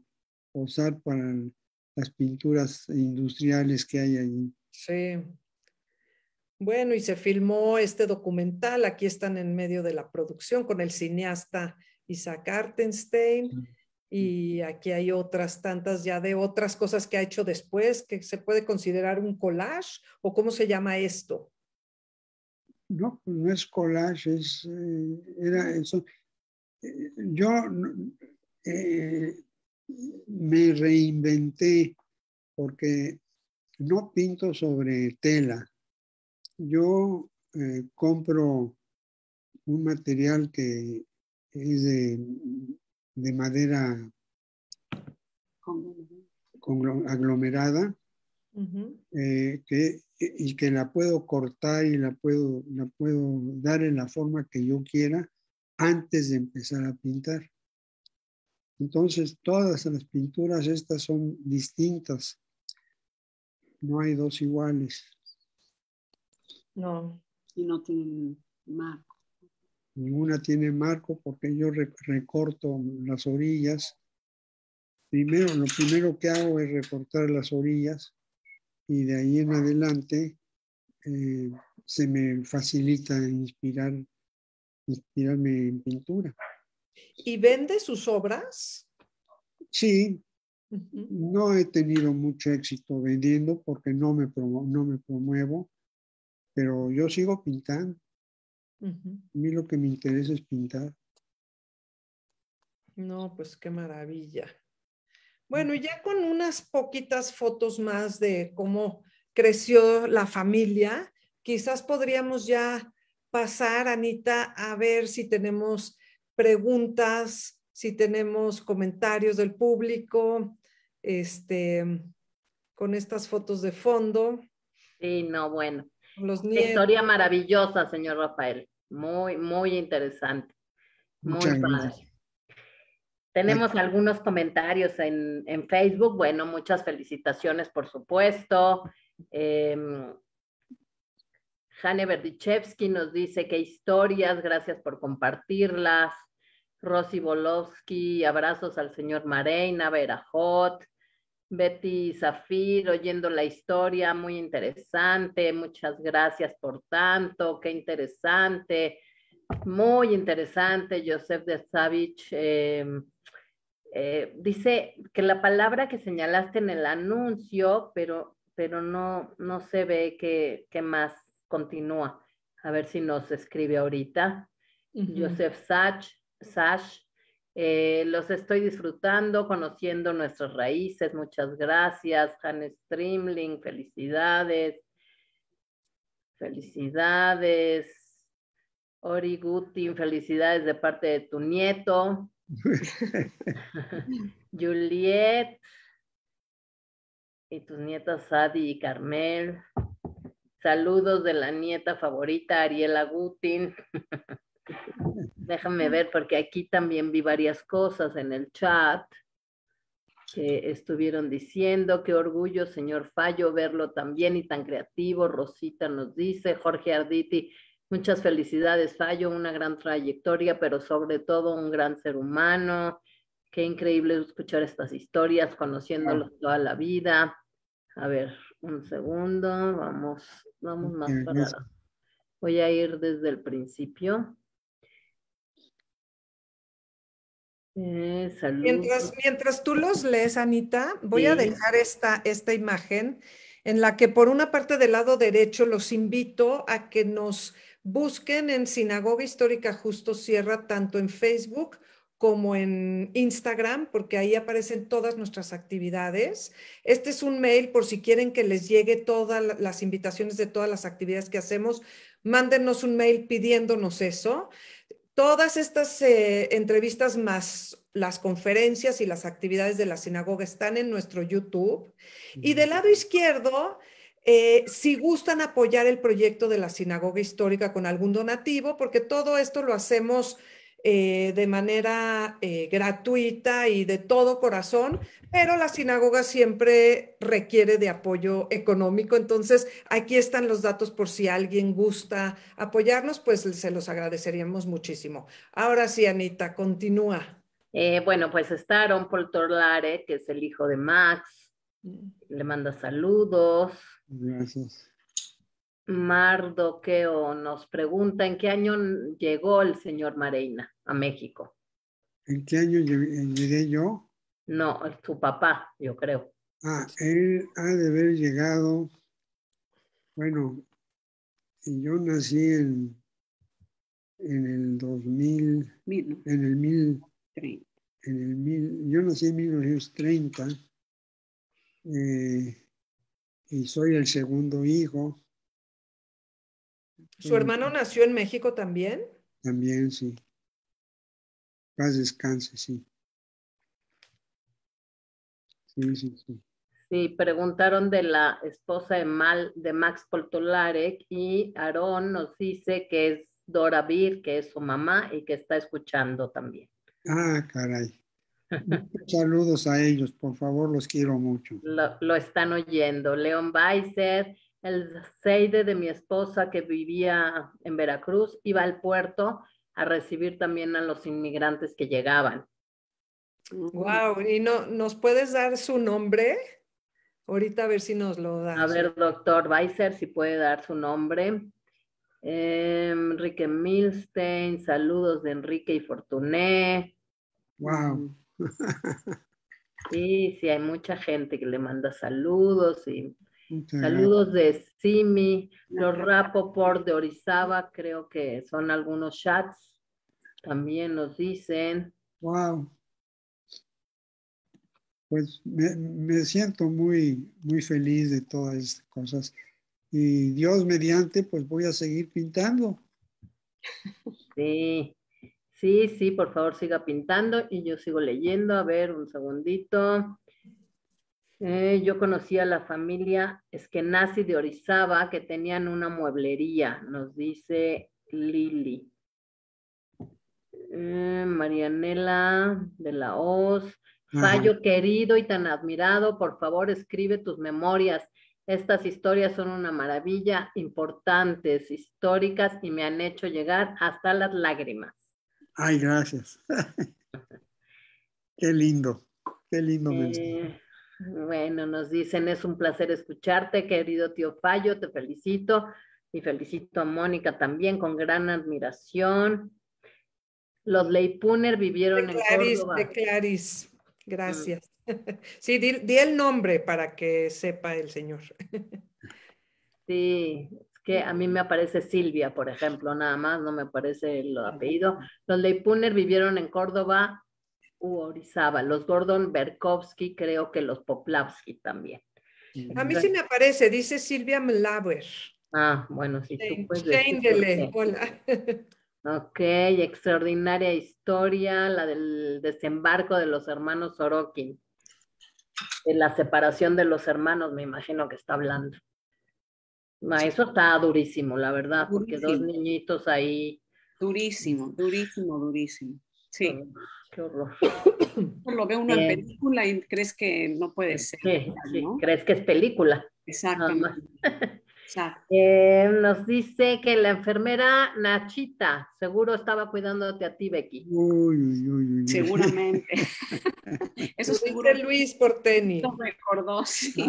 posar para las pinturas industriales que hay allí. Sí. Bueno, y se filmó este documental. Aquí están en medio de la producción con el cineasta Isaac Artenstein. Y aquí hay otras tantas ya de otras cosas que ha hecho después, que se puede considerar un collage, ¿o cómo se llama esto? No, no es collage, era eso. Yo me reinventé porque no pinto sobre tela. Yo compro un material que es de madera aglomerada, y que la puedo cortar y la puedo dar en la forma que yo quiera antes de empezar a pintar. Entonces, todas las pinturas estas son distintas. No hay dos iguales. No. Y no tienen marco. Ninguna tiene marco porque yo recorto las orillas lo primero que hago es recortar las orillas y de ahí en adelante se me facilita inspirarme en pintura. ¿Y vende sus obras? Sí, Ujú. no he tenido mucho éxito vendiendo porque no me promuevo, pero yo sigo pintando. Ujú. A mí lo que me interesa es pintar. No, pues qué maravilla. Bueno, y ya con unas poquitas fotos más de cómo creció la familia, quizás podríamos ya pasar, Anita, a ver si tenemos preguntas, si tenemos comentarios del público, con estas fotos de fondo, Sí, no, bueno. los Una historia nietos. maravillosa, señor Rafael. Muy, muy interesante. Muy Muchas gracias. padre. Tenemos algunos comentarios en Facebook. Bueno, muchas felicitaciones, por supuesto. Jane Berdichevsky nos dice qué historias, gracias por compartirlas. Rosy Bolovsky, abrazos al señor Mareina, Verajot. Betty Zafir, oyendo la historia, muy interesante. Muchas gracias por tanto, qué interesante. Muy interesante, Joseph de Savich. Dice que la palabra que señalaste en el anuncio, pero no se ve qué más continúa. A ver si nos escribe ahorita. Joseph Sash, los estoy disfrutando, conociendo nuestras raíces. Muchas gracias. Hannes Strimling, felicidades. Felicidades. Ori Gutin, felicidades de parte de tu nieto. Juliet y tus nietas Sadi y Carmel. Saludos de la nieta favorita, Ariela Gutin. Déjame ver porque aquí también vi varias cosas en el chat que estuvieron diciendo. Qué orgullo, señor Fallo, verlo tan bien y tan creativo. Rosita nos dice, Jorge Arditi, muchas felicidades, Fallo, una gran trayectoria, pero sobre todo un gran ser humano. Qué increíble escuchar estas historias, conociéndolos toda la vida. A ver, un segundo, vamos más para... Voy a ir desde el principio. Saludos. Mientras tú los lees, Anita, voy a Sí. dejar esta imagen en la que por una parte del lado derecho los invito a que nos busquen en Sinagoga Histórica Justo Sierra, tanto en Facebook como en Instagram, porque ahí aparecen todas nuestras actividades. Este es un mail por si quieren que les llegue todas las invitaciones de todas las actividades que hacemos. Mándenos un mail pidiéndonos eso. Todas estas entrevistas más las conferencias y las actividades de la sinagoga están en nuestro YouTube. Y del lado izquierdo, si gustan apoyar el proyecto de la sinagoga histórica con algún donativo, porque todo esto lo hacemos de manera gratuita y de todo corazón, pero la sinagoga siempre requiere de apoyo económico. Entonces, aquí están los datos por si alguien gusta apoyarnos, pues se los agradeceríamos muchísimo. Ahora sí, Anita, continúa. Bueno, pues está Aaron Poltorlare, que es el hijo de Max. Le manda saludos. Gracias. Mardoqueo nos pregunta, ¿en qué año llegó el señor Mareina a México? ¿En qué año llegué yo? No, su papá, yo creo. Él ha de haber llegado, bueno, yo nací en el 2000, en el 1000, yo nací en 1930 y soy el segundo hijo. ¿Su hermano nació en México también? También, sí. Paz descanse, sí. Sí. Sí, preguntaron de la esposa de Max Poltolarek y Aarón nos dice que es Dora Bir, que es su mamá y que está escuchando también. Caray. Saludos a ellos, por favor, los quiero mucho. Lo están oyendo. León Weiser, el seide de mi esposa que vivía en Veracruz, iba al puerto a recibir también a los inmigrantes que llegaban. Wow, ¿y no nos puedes dar su nombre? Ahorita a ver si nos lo das. A ver, doctor Weiser, si puede dar su nombre. Enrique Milstein, saludos de Enrique y Fortuné. Wow. Sí, sí, hay mucha gente que le manda saludos y Muchas saludos de Simi, los Rapoport de Orizaba, creo que son algunos chats, también nos dicen. Wow. Pues me siento muy, muy feliz de todas estas cosas. Y Dios mediante, pues voy a seguir pintando. Sí, sí, sí, por favor siga pintando y yo sigo leyendo. A ver, un segundito. Yo conocí a la familia Eskenazi de Orizaba que tenían una mueblería, nos dice Lili. Marianela de la Hoz. Fallo querido y tan admirado, por favor escribe tus memorias. Estas historias son una maravilla, importantes, históricas y me han hecho llegar hasta las lágrimas. Ay, gracias. Qué lindo mensaje. Bueno, nos dicen, es un placer escucharte, querido tío Fallo, te felicito y felicito a Mónica también con gran admiración. Los Leipuner vivieron en Córdoba. De Claris, gracias. Sí, di el nombre para que sepa el señor. Sí, es que a mí me aparece Silvia, por ejemplo, nada más, no me aparece el apellido. Los Leipuner vivieron en Córdoba u Orizaba. Los Gordon Berkowski, creo que los Poplavsky también. A mí sí me aparece, dice Silvia Mlaver. Ah, bueno, si tú puedes decir. Shane, hola. Ok, extraordinaria historia, la del desembarco de los hermanos Sorokin. De la separación de los hermanos, me imagino que está hablando. No, eso está durísimo, la verdad, porque dos niñitos ahí. Durísimo, durísimo, durísimo. Sí. Qué horror. Lo ve uno en película y crees que no puede ser. Sí, ¿no? sí, crees que es película. Exactamente. Exacto. Nos dice que la enfermera Nachita seguro estaba cuidándote a ti, Becky. Uy. Seguramente. Eso seguro Luis Porteni. Lo recordó, sí.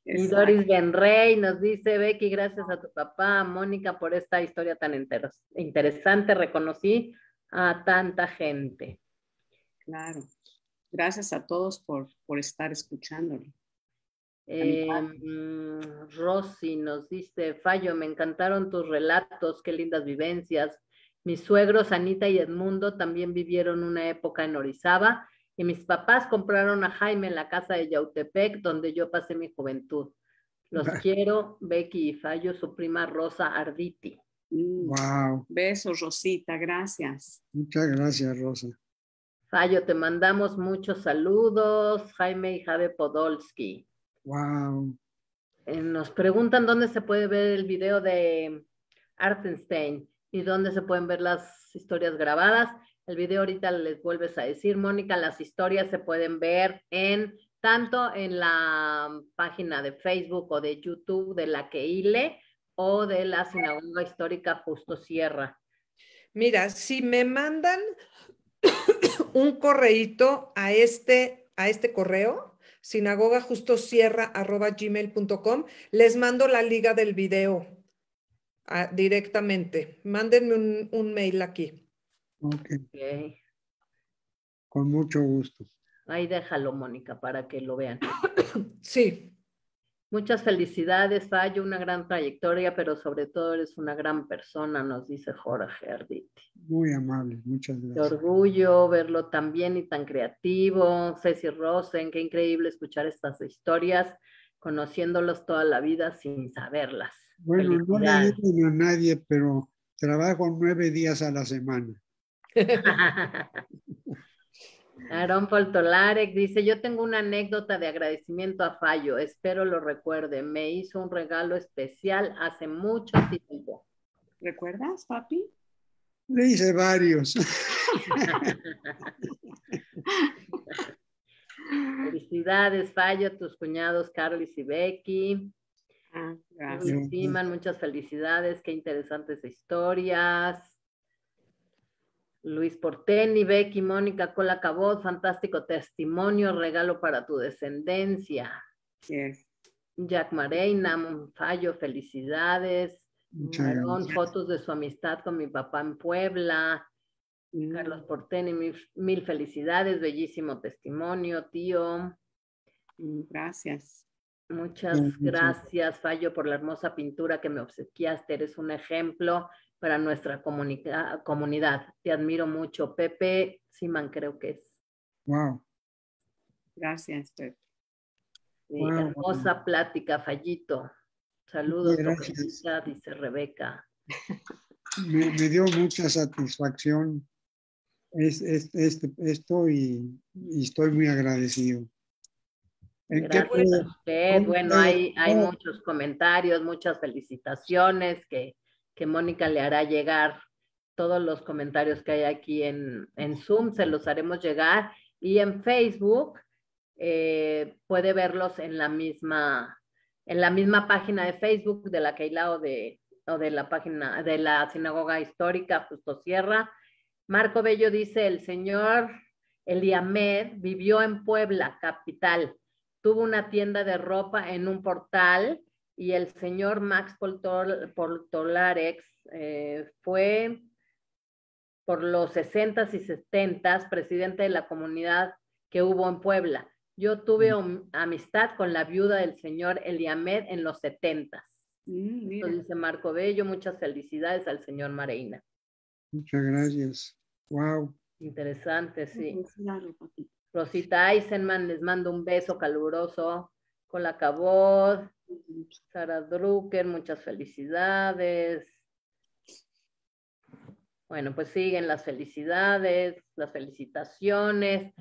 Y Doris Benrey nos dice, Becky, gracias a tu papá, Mónica, por esta historia tan interesante. Reconocí a tanta gente. Claro. Gracias a todos por estar escuchándolo. Rosy nos dice, Fallo, me encantaron tus relatos, qué lindas vivencias. Mis suegros, Anita y Edmundo, también vivieron una época en Orizaba y mis papás compraron a Jaime en la casa de Yautepec, donde yo pasé mi juventud. Los quiero, Becky y Fallo, su prima Rosa Arditi. Wow. Besos, Rosita, gracias. Muchas gracias, Rosa. Fallo, te mandamos muchos saludos, Jaime y Jave Podolsky. Wow. Nos preguntan dónde se puede ver el video de Artenstein y dónde se pueden ver las historias grabadas. El video ahorita les vuelves a decir, Mónica, las historias se pueden ver tanto en la página de Facebook o de YouTube de la Keile o de la Sinagoga Histórica Justo Sierra. Mira, si me mandan un correíto a este correo, sinagogajustosierra@gmail.com, les mando la liga del video directamente. Mándenme un mail aquí. Okay. Con mucho gusto. Ahí déjalo, Mónica, para que lo vean. Sí. Muchas felicidades, Fallo, una gran trayectoria, pero sobre todo eres una gran persona, nos dice Jorge Arditi. Muy amable, muchas gracias. Qué orgullo verlo tan bien y tan creativo. Ceci Rosen, qué increíble escuchar estas historias, conociéndolos toda la vida sin saberlas. Bueno, no le digo a nadie, pero trabajo 9 días a la semana. Aarón Poltolarek dice, yo tengo una anécdota de agradecimiento a Fallo, espero lo recuerde. Me hizo un regalo especial hace mucho tiempo. ¿Recuerdas, papi? Le hice varios. Felicidades, Fallo, a tus cuñados Carlis y Becky. Gracias. Muchas felicidades, qué interesantes historias. Luis Porteni, Becky, Mónica, Cola Cabot, fantástico testimonio, regalo para tu descendencia. Yes. Jack Mareina, Monfallo, felicidades. Muchas Marón, gracias. fotos de su amistad con mi papá en Puebla. Carlos Porteni, mil felicidades, bellísimo testimonio, tío. Gracias. Muchas gracias, Fallo, por la hermosa pintura que me obsequiaste. Eres un ejemplo para nuestra comunidad. Te admiro mucho. Pepe Siman, creo que es. Wow. Gracias, Pepe. Sí, Wow, hermosa plática, Fallito. Saludos, gracias. Toquecita, dice Rebeca. Me dio mucha satisfacción esto y estoy muy agradecido. ¿En qué Gracias puedo- a usted. cómo Bueno, puedo- hay cómo- muchos comentarios, muchas felicitaciones que Mónica le hará llegar. Todos los comentarios que hay aquí en Zoom se los haremos llegar, y en Facebook puede verlos en la misma página de Facebook de la Keilah o de la página de la Sinagoga Histórica Justo Sierra. Marco Bello dice: el señor Eliamed vivió en Puebla, capital. Tuvo una tienda de ropa en un portal, y el señor Max Portolarex fue por los 60s y 70s presidente de la comunidad que hubo en Puebla. Yo tuve amistad con la viuda del señor Eliamed en los 70s. Esto dice Marco Bello. Muchas felicidades al señor Mareina. Muchas gracias. Wow. Interesante, sí. Claro, papi. Rosita Eisenman, les mando un beso caluroso. Cola Cabot, Sara Drucker, muchas felicidades. Bueno, pues siguen las felicidades, las felicitaciones.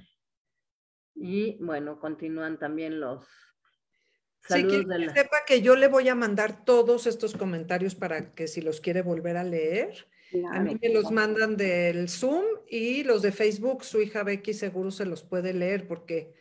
Y bueno, continúan también los Sí, saludos quiero que sepa que yo le voy a mandar todos estos comentarios para que si los quiere volver a leer. A mí me los mandan del Zoom, y los de Facebook, su hija Becky seguro se los puede leer porque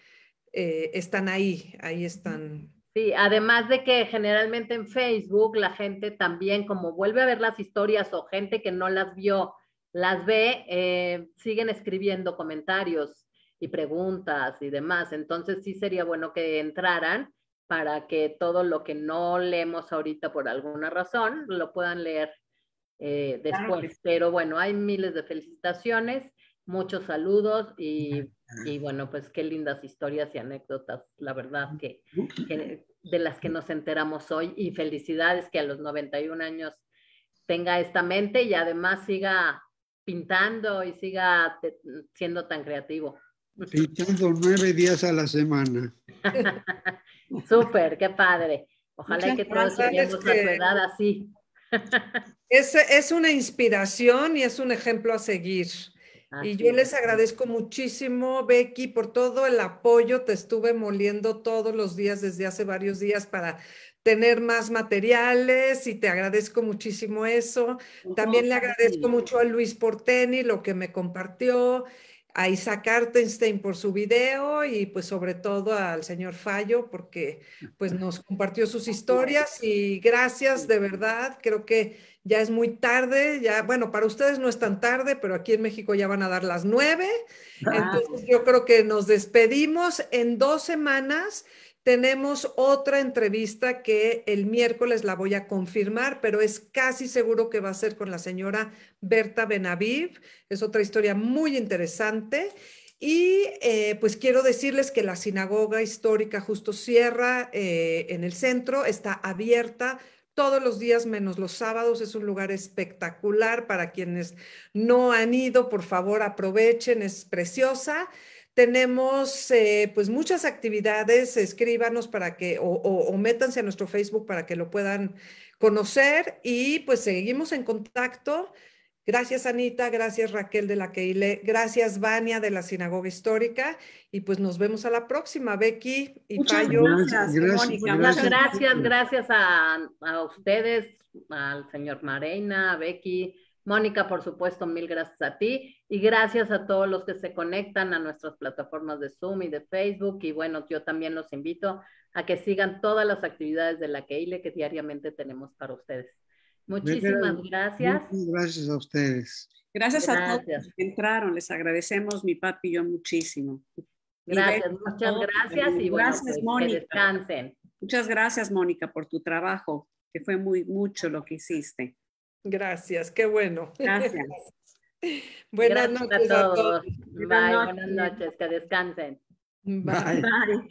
están ahí están. Sí, además de que generalmente en Facebook la gente también, como vuelve a ver las historias, o gente que no las vio, las ve, siguen escribiendo comentarios y preguntas y demás. Entonces sí sería bueno que entraran para que todo lo que no leemos ahorita por alguna razón lo puedan leer después. Claro. Pero bueno, hay miles de felicitaciones, muchos saludos y bueno, pues qué lindas historias y anécdotas, la verdad, que de las que nos enteramos hoy, y felicidades que a los 91 años tenga esta mente y además siga pintando y siga siendo tan creativo. Pintando 9 días a la semana. Súper, qué padre. Ojalá que todos lleguemos a su edad así. Es una inspiración y es un ejemplo a seguir. Y yo les agradezco muchísimo, Becky, por todo el apoyo. Te estuve moliendo todos los días desde hace varios días para tener más materiales, y te agradezco muchísimo eso. También le agradezco mucho a Luis Porteni lo que me compartió, a Isaac Artenstein por su video, y pues sobre todo al señor Fallo porque pues nos compartió sus historias, y gracias de verdad. Creo que ya es muy tarde, ya, bueno, para ustedes no es tan tarde, pero aquí en México ya van a dar las 9. Entonces yo creo que nos despedimos. En 2 semanas tenemos otra entrevista que el miércoles la voy a confirmar, pero es casi seguro que va a ser con la señora Berta Benaviv. Es otra historia muy interesante. Y pues quiero decirles que la Sinagoga Histórica Justo Sierra en el centro está abierta todos los días menos los sábados. Es un lugar espectacular. Para quienes no han ido, por favor aprovechen, es preciosa. Tenemos pues muchas actividades. Escríbanos para que o métanse a nuestro Facebook para que lo puedan conocer, y pues seguimos en contacto. Gracias, Anita, gracias, Raquel de la Keilah, gracias, Vania de la Sinagoga Histórica, y pues nos vemos a la próxima, Becky y Fallo. Muchas gracias a ustedes, al señor Mareina, a Becky, Mónica, por supuesto, mil gracias a ti, y gracias a todos los que se conectan a nuestras plataformas de Zoom y de Facebook. Y bueno, yo también los invito a que sigan todas las actividades de la Keilah que diariamente tenemos para ustedes. Muchísimas gracias. Muchas gracias a ustedes. Gracias a todos Gracias. los que entraron. Les agradecemos, mi papi y yo, muchísimo. Y Gracias, besos a muchas todos. gracias y bueno, Gracias, pues, que Mónica. descansen. Muchas gracias, Mónica, por tu trabajo, que fue mucho lo que hiciste. Gracias, qué bueno. Gracias. Buenas Gracias noches a a todos. todos. Bye, buenas noches, que descansen. Bye. Bye. Bye.